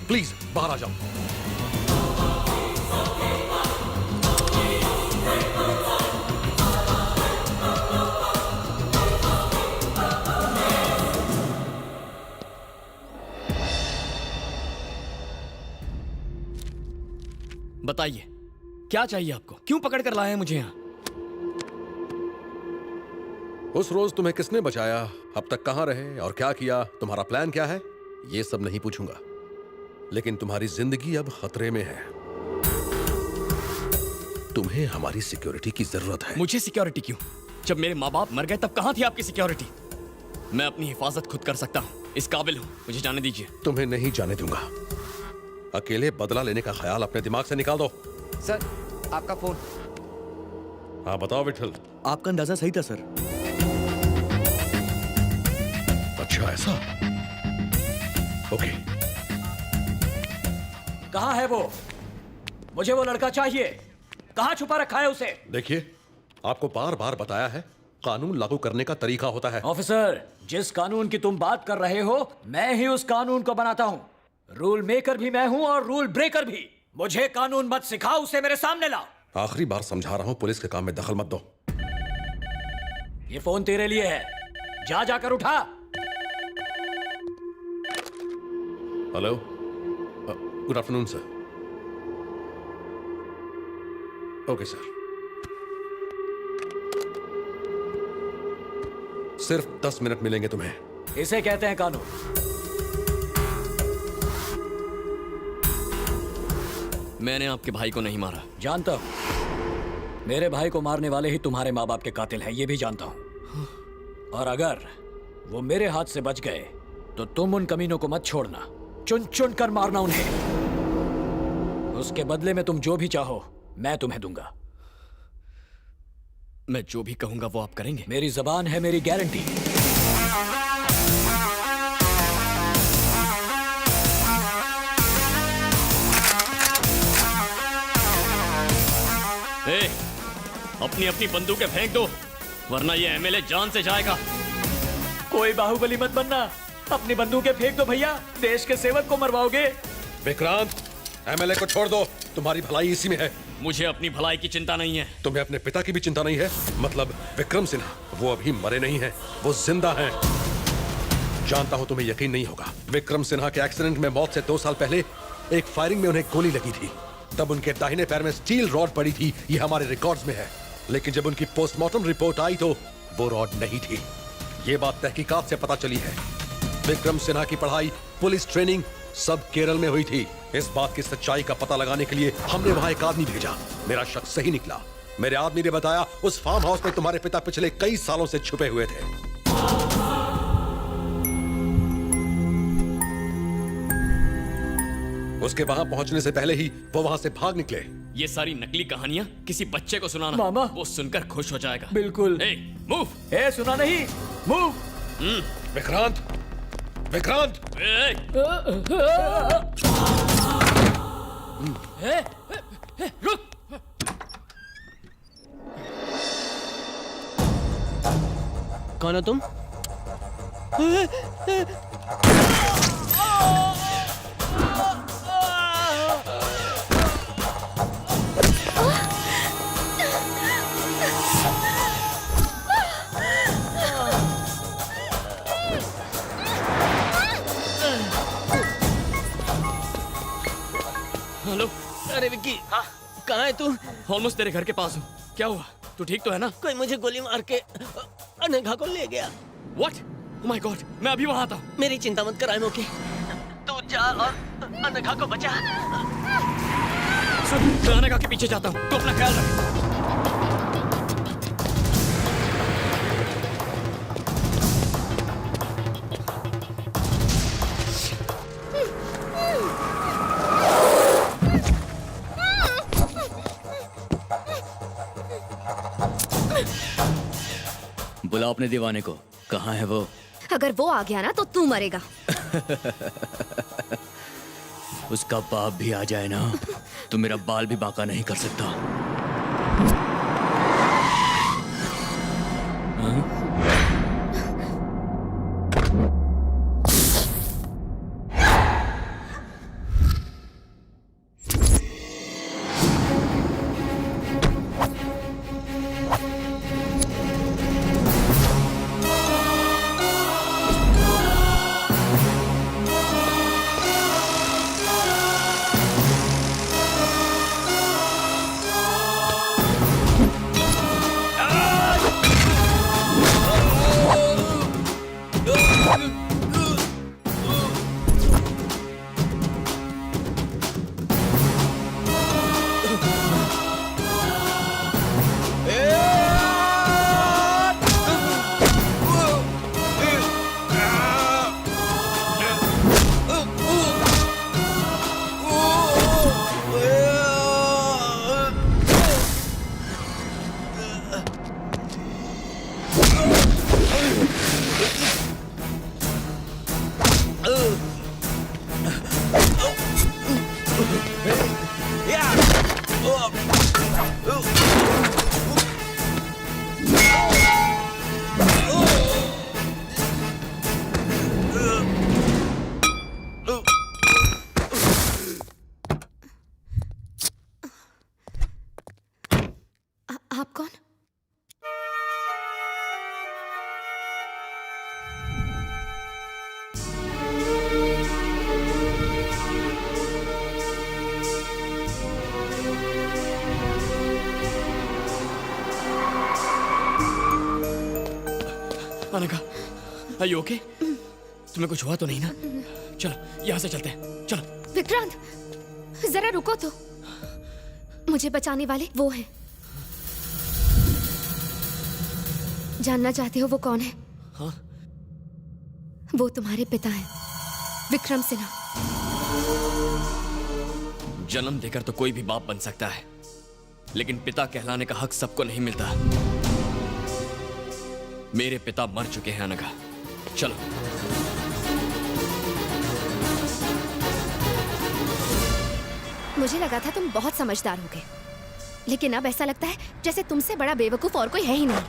प्लीज बाहर आ जाओ। बताइए क्या चाहिए आपको? क्यों पकड़ कर लाए हैं मुझे यहाँ? उस रोज तुम्हें किसने बचाया, अब तक कहां रहे और क्या किया, तुम्हारा प्लान क्या है, ये सब नहीं पूछूंगा। लेकिन तुम्हारी जिंदगी अब खतरे में है। तुम्हें हमारी सिक्योरिटी की जरूरत है। मुझे सिक्योरिटी क्यों? जब मेरे माँ बाप मर गए तब कहां थी आपकी सिक्योरिटी? मैं अपनी हिफाजत खुद कर सकता हूँ, इस काबिल हूँ, मुझे जाने दीजिए। तुम्हें नहीं जाने दूंगा। अकेले बदला लेने का ख्याल अपने दिमाग से निकाल दो। सर आपका फोन। हाँ बताओ विठल। आपका अंदाजा सही था सर। अच्छा ऐसा? ओके। कहाँ है वो? मुझे वो लड़का चाहिए। कहाँ छुपा रखा है उसे? देखिए आपको बार बार बताया है, कानून लागू करने का तरीका होता है। ऑफिसर, जिस कानून की तुम बात कर रहे हो मैं ही उस कानून को बनाता हूँ। रूल मेकर भी मैं हूँ और रूल ब्रेकर भी। मुझे कानून मत सिखाओ, उसे मेरे सामने ला। आखिरी बार समझा रहा हूँ, पुलिस के काम में दखल मत दो। ये फोन तेरे लिए है, जा जाकर उठा। Hello, good afternoon sir. Okay sir. सिर्फ 10 मिनट मिलेंगे तुम्हें। इसे कहते हैं कानून। मैंने आपके भाई को नहीं मारा। जानता हूं, मेरे भाई को मारने वाले ही तुम्हारे माँ बाप के कातिल हैं, ये भी जानता हूं। और अगर वो मेरे हाथ से बच गए तो तुम उन कमीनों को मत छोड़ना, चुन चुन कर मारना उन्हें। उसके बदले में तुम जो भी चाहो मैं तुम्हें दूंगा। मैं जो भी कहूंगा वो आप करेंगे? मेरी जबान है मेरी गारंटी। अपनी अपनी बंदूकें फेंक दो, वरना ये एमएलए जान से जाएगा। कोई बाहुबली मत बनना, अपनी बंदूकें फेंक दो भैया, देश के सेवक को मरवाओगे। विक्रांत, एमएलए को छोड़ दो, तुम्हारी भलाई इसी में है। मुझे अपनी भलाई की चिंता नहीं है। तुम्हें अपने पिता की भी चिंता नहीं है? मतलब विक्रम सिन्हा, वो अभी मरे नहीं हैं, वो जिंदा हैं। जानता हूं तुम्हें यकीन नहीं होगा, विक्रम सिन्हा के एक्सीडेंट में मौत से 2 साल पहले एक फायरिंग में उन्हें गोली लगी थी। तब उनके दाहिने पैर में स्टील रॉड पड़ी थी, ये हमारे रिकॉर्ड्स में है। लेकिन जब उनकी पोस्टमार्टम रिपोर्ट आई तो वो रॉड नहीं थी। ये बात तहकीकात से पता चली है। विक्रम सिन्हा की पढ़ाई, पुलिस ट्रेनिंग सब केरल में हुई थी। इस बात की सच्चाई का पता लगाने के लिए हमने वहां एक आदमी भेजा। मेरा शक सही निकला। मेरे आदमी ने बताया उस फार्म हाउस में तुम्हारे पिता पिछले कई सालों से छुपे हुए थे। उसके वहां पहुंचने से पहले ही वो वहां से भाग निकले। ये सारी नकली कहानियां किसी बच्चे को सुनाना, मामा। वो सुनकर खुश हो जाएगा। बिल्कुल। मूव। सुना नहीं, मूव। विक्रांत, विक्रांत। रुक। कौन हो तुम? हेलो। अरे विक्की, हाँ कहाँ है तू? ऑलमोस्ट तेरे घर के पास हूँ। क्या हुआ? तू ठीक तो है ना? कोई मुझे गोली मार के अनघा को ले गया। What? Oh my God! मैं अभी वहाँ आता हूँ। मेरी चिंता मत कर मोके। तू जा और अनघा को बचा। सुन, मैं अनघा के पीछे जाता हूँ। तू अपना ख्याल रख। बुलाओ अपने दीवाने को। कहाँ है वो? अगर वो आ गया ना तो तू मरेगा। उसका बाप भी आ जाए ना तो मेरा बाल भी बांका नहीं कर सकता। हाँ? आप कौन? Anagha, are you okay? तुम्हें कुछ हुआ तो नहीं ना? चलो यहाँ से चलते हैं। चलो। विक्रांत, जरा रुको तो। मुझे बचाने वाले वो हैं। जानना चाहते हो वो कौन है? हाँ? वो तुम्हारे पिता हैं, विक्रम सिन्हा। जन्म देकर तो कोई भी बाप बन सकता है, लेकिन पिता कहलाने का हक सबको नहीं मिलता। मेरे पिता मर चुके हैं अनघा। चलो। मुझे लगा था तुम बहुत समझदार होगे, लेकिन अब ऐसा लगता है जैसे तुमसे बड़ा बेवकूफ और कोई है ही नहीं।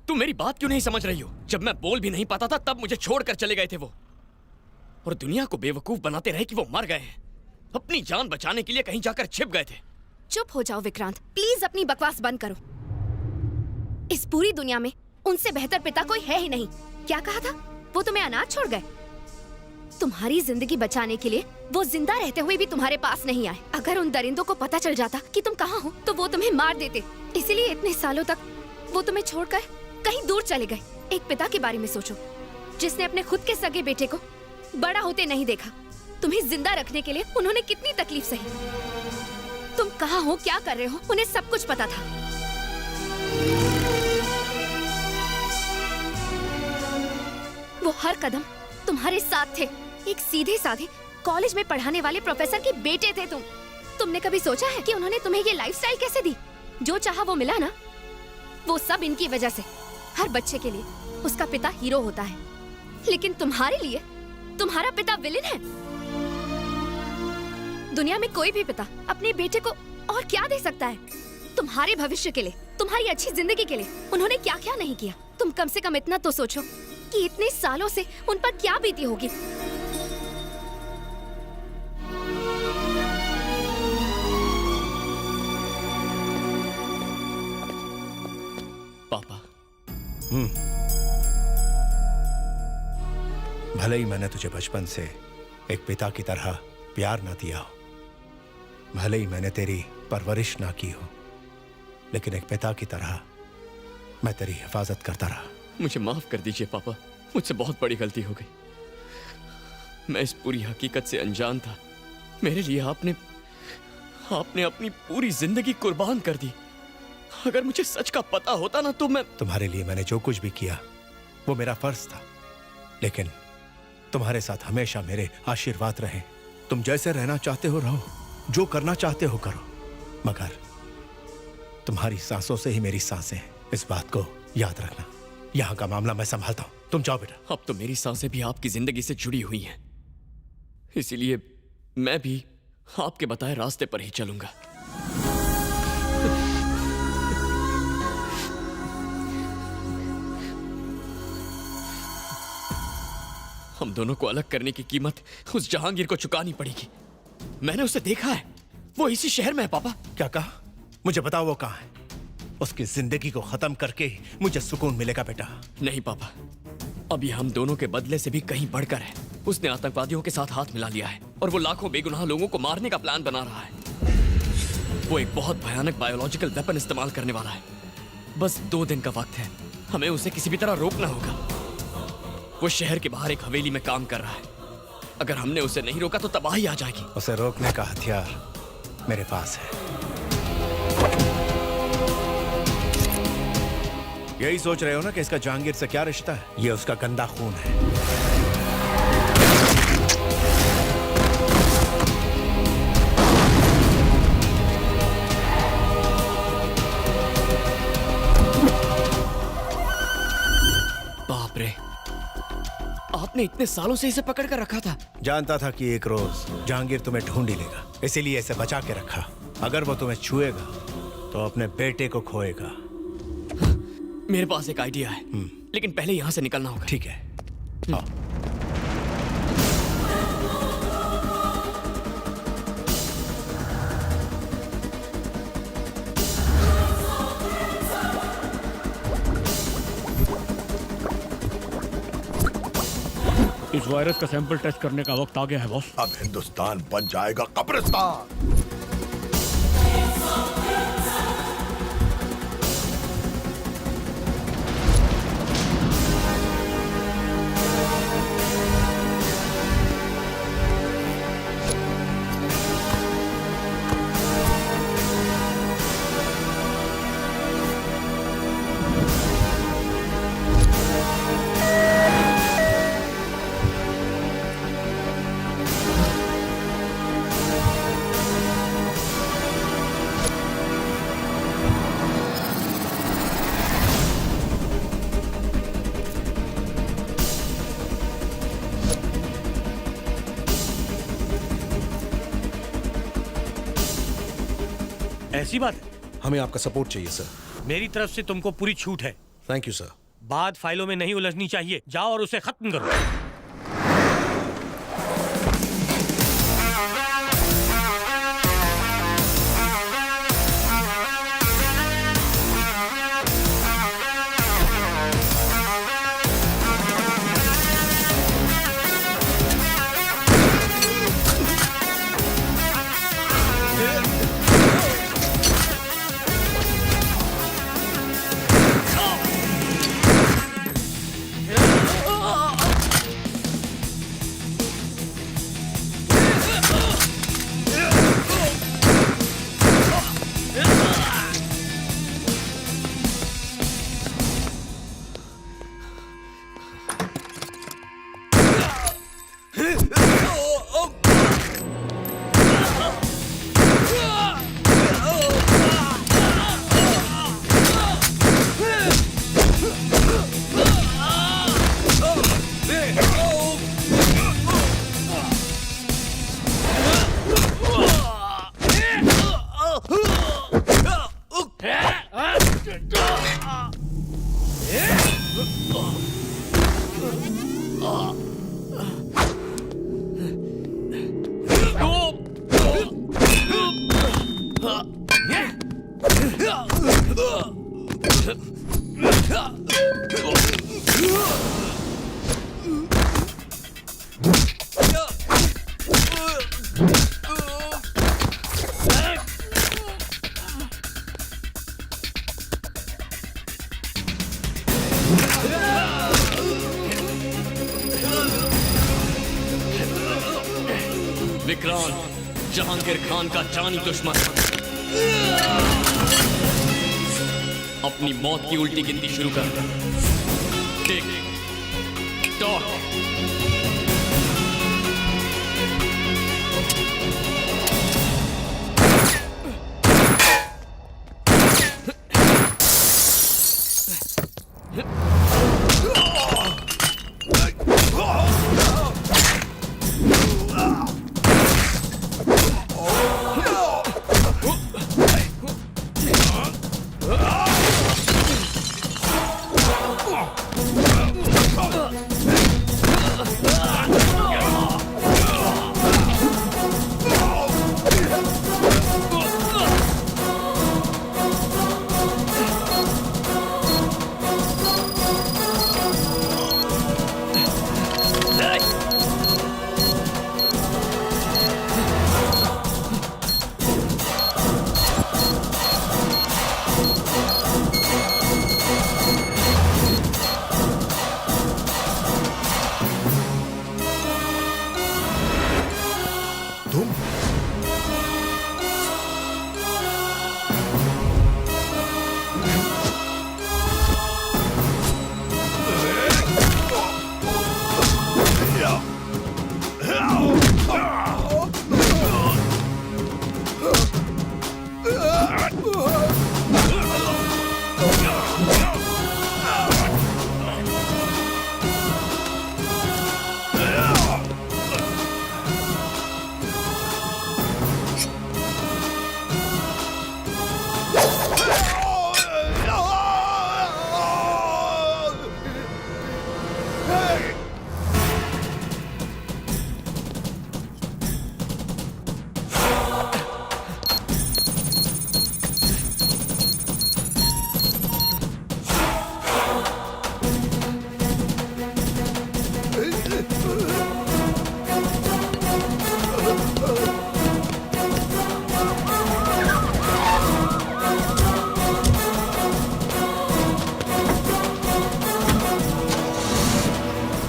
तुम मेरी बात क्यों नहीं समझ रही हो? जब मैं बोल भी नहीं पाता था तब मुझे छोड़कर चले गए थे वो, और दुनिया को बेवकूफ बनाते रहे कि वो मर गए हैं। अपनी जान बचाने के लिए कहीं जाकर छिप गए थे। चुप हो जाओ विक्रांत, प्लीज अपनी बकवास बंद करो। इस पूरी दुनिया में उनसे बेहतर पिता कोई है ही नहीं। क्या कहा था? वो तुम्हें अनाथ छोड़ गए? तुम्हारी जिंदगी बचाने के लिए वो जिंदा रहते हुए भी तुम्हारे पास नहीं आए। अगर उन दरिंदों को पता चल जाता कि तुम कहाँ हो तो वो तुम्हें मार देते। इसीलिए इतने सालों तक वो तुम्हें छोड़कर कहीं दूर चले गए। एक पिता के बारे में सोचो जिसने अपने खुद के सगे बेटे को बड़ा होते नहीं देखा। तुम्हें जिंदा रखने के लिए उन्होंने कितनी तकलीफ सही। तुम कहाँ हो, क्या कर रहे हो, उन्हें सब कुछ पता था। वो हर कदम तुम्हारे साथ थे। एक सीधे साधे कॉलेज में पढ़ाने वाले प्रोफेसर के बेटे थे तुम। तुमने कभी सोचा है कि उन्होंने तुम्हें ये लाइफस्टाइल कैसे दी? जो चाहा वो मिला ना, वो सब इनकी वजह से। हर बच्चे के लिए उसका पिता हीरो होता है, लेकिन तुम्हारे लिए तुम्हारा पिता विलेन है। दुनिया में कोई भी पिता अपने बेटे को और क्या दे सकता है? तुम्हारे भविष्य के लिए, तुम्हारी अच्छी जिंदगी के लिए उन्होंने क्या क्या नहीं किया। तुम कम से कम इतना तो सोचो कि इतने सालों से उन पर क्या बीती होगी। पापा। भले ही मैंने तुझे बचपन से एक पिता की तरह प्यार ना दिया हो, भले ही मैंने तेरी परवरिश ना की हो, लेकिन एक पिता की तरह मैं तेरी हिफाजत करता रहा। मुझे माफ कर दीजिए पापा, मुझसे बहुत बड़ी गलती हो गई। मैं इस पूरी हकीकत से अनजान था। मेरे लिए आपने अपनी पूरी जिंदगी कुर्बान कर दी। अगर मुझे सच का पता होता ना तो मैं तुम्हारे लिए मैंने जो कुछ भी किया वो मेरा फर्ज था, लेकिन तुम्हारे साथ हमेशा मेरे आशीर्वाद रहे। तुम जैसे रहना चाहते हो रहो, जो करना चाहते हो करो, मगर तुम्हारी सांसों से ही मेरी सांसें हैं। इस बात को याद रखना। यहाँ का मामला मैं संभालता हूँ, तुम जाओ बेटा। अब तो मेरी सांसें भी आपकी जिंदगी से जुड़ी हुई हैं, इसीलिए मैं भी आपके बताए रास्ते पर ही चलूंगा। हम दोनों को अलग करने की कीमत उस जहांगीर को चुकानी पड़ेगी। मैंने उसे देखा है, वो इसी शहर में है। पापा क्या कहा? मुझे बताओ वो कहाँ है? उसकी जिंदगी को खत्म करके ही मुझे सुकून मिलेगा बेटा। नहीं पापा, अभी हम दोनों के बदले से भी कहीं बढ़कर है। उसने आतंकवादियों के साथ हाथ मिला लिया है और वो लाखों बेगुनाह लोगों को मारने का प्लान बना रहा है। वो एक बहुत भयानक बायोलॉजिकल वेपन इस्तेमाल करने वाला है। बस 2 दिन का वक्त है, हमें उसे किसी भी तरह रोकना होगा। वो शहर के बाहर एक हवेली में काम कर रहा है। अगर हमने उसे नहीं रोका तो तबाही आ जाएगी। उसे रोकने का हथियार मेरे पास है। यही सोच रहे हो ना कि इसका जहांगीर से क्या रिश्ता है? ये उसका गंदा खून है। बाप रे, आपने इतने सालों से इसे पकड़ कर रखा था? जानता था कि एक रोज जहांगीर तुम्हें ढूंढ ही लेगा, इसीलिए इसे बचा के रखा। अगर वो तुम्हें छुएगा तो अपने बेटे को खोएगा। मेरे पास एक आइडिया है, लेकिन पहले यहां से निकलना होगा। ठीक है, आओ। इस वायरस का सैंपल टेस्ट करने का वक्त आ गया है बॉस। अब हिंदुस्तान बन जाएगा कब्रिस्तान। ऐसी बात है? हमें आपका सपोर्ट चाहिए सर। मेरी तरफ से तुमको पूरी छूट है। Thank you sir. बात फाइलों में नहीं उलझनी चाहिए। जाओ और उसे खत्म करो। विक्रांत जहांगीर खान का जानी दुश्मन अपनी मौत की उल्टी गिनती शुरू कर। Tick tock.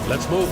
Let's move.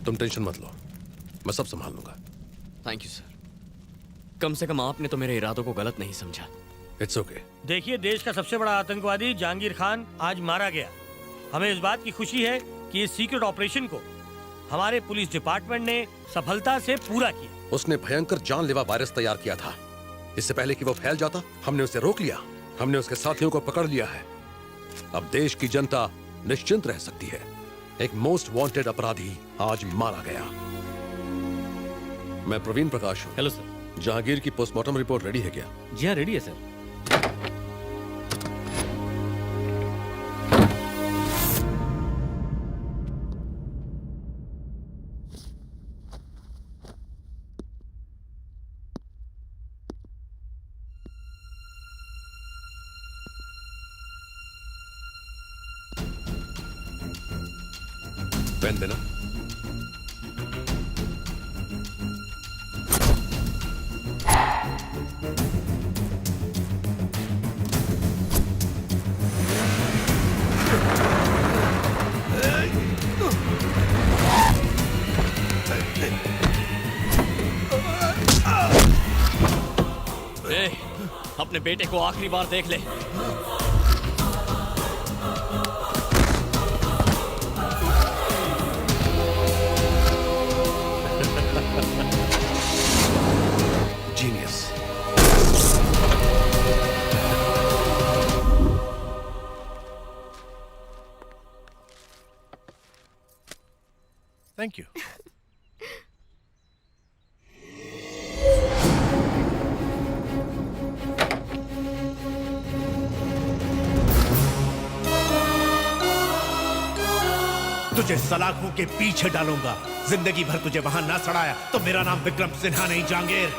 तुम टेंशन मत लो, मैं सब संभाल लूंगा। Thank you sir. कम से कम आपने तो मेरे इरादों को गलत नहीं समझा। It's okay. देखिए, देश का सबसे बड़ा आतंकवादी जहांगीर खान आज मारा गया। हमें इस बात की खुशी है कि इस सीक्रेट ऑपरेशन को हमारे पुलिस डिपार्टमेंट ने सफलता से पूरा किया। उसने भयंकर जानलेवा वायरस तैयार किया था। इससे पहले कि वो फैल जाता, हमने उसे रोक लिया। हमने उसके साथियों को पकड़ लिया है। अब देश की जनता निश्चिंत रह सकती है। एक मोस्ट वांटेड अपराधी आज मारा गया। मैं प्रवीण प्रकाश हूँ। Hello sir. जहांगीर की पोस्टमार्टम रिपोर्ट रेडी है क्या? जी हाँ, रेडी है सर। पेन देना। ए, अपने बेटे को आखिरी बार देख ले। जीनियस। Thank you. तुझे सलाखों के पीछे डालूंगा। जिंदगी भर तुझे वहां ना सड़ाया तो मेरा नाम विक्रम सिन्हा नहीं, जहांगीर।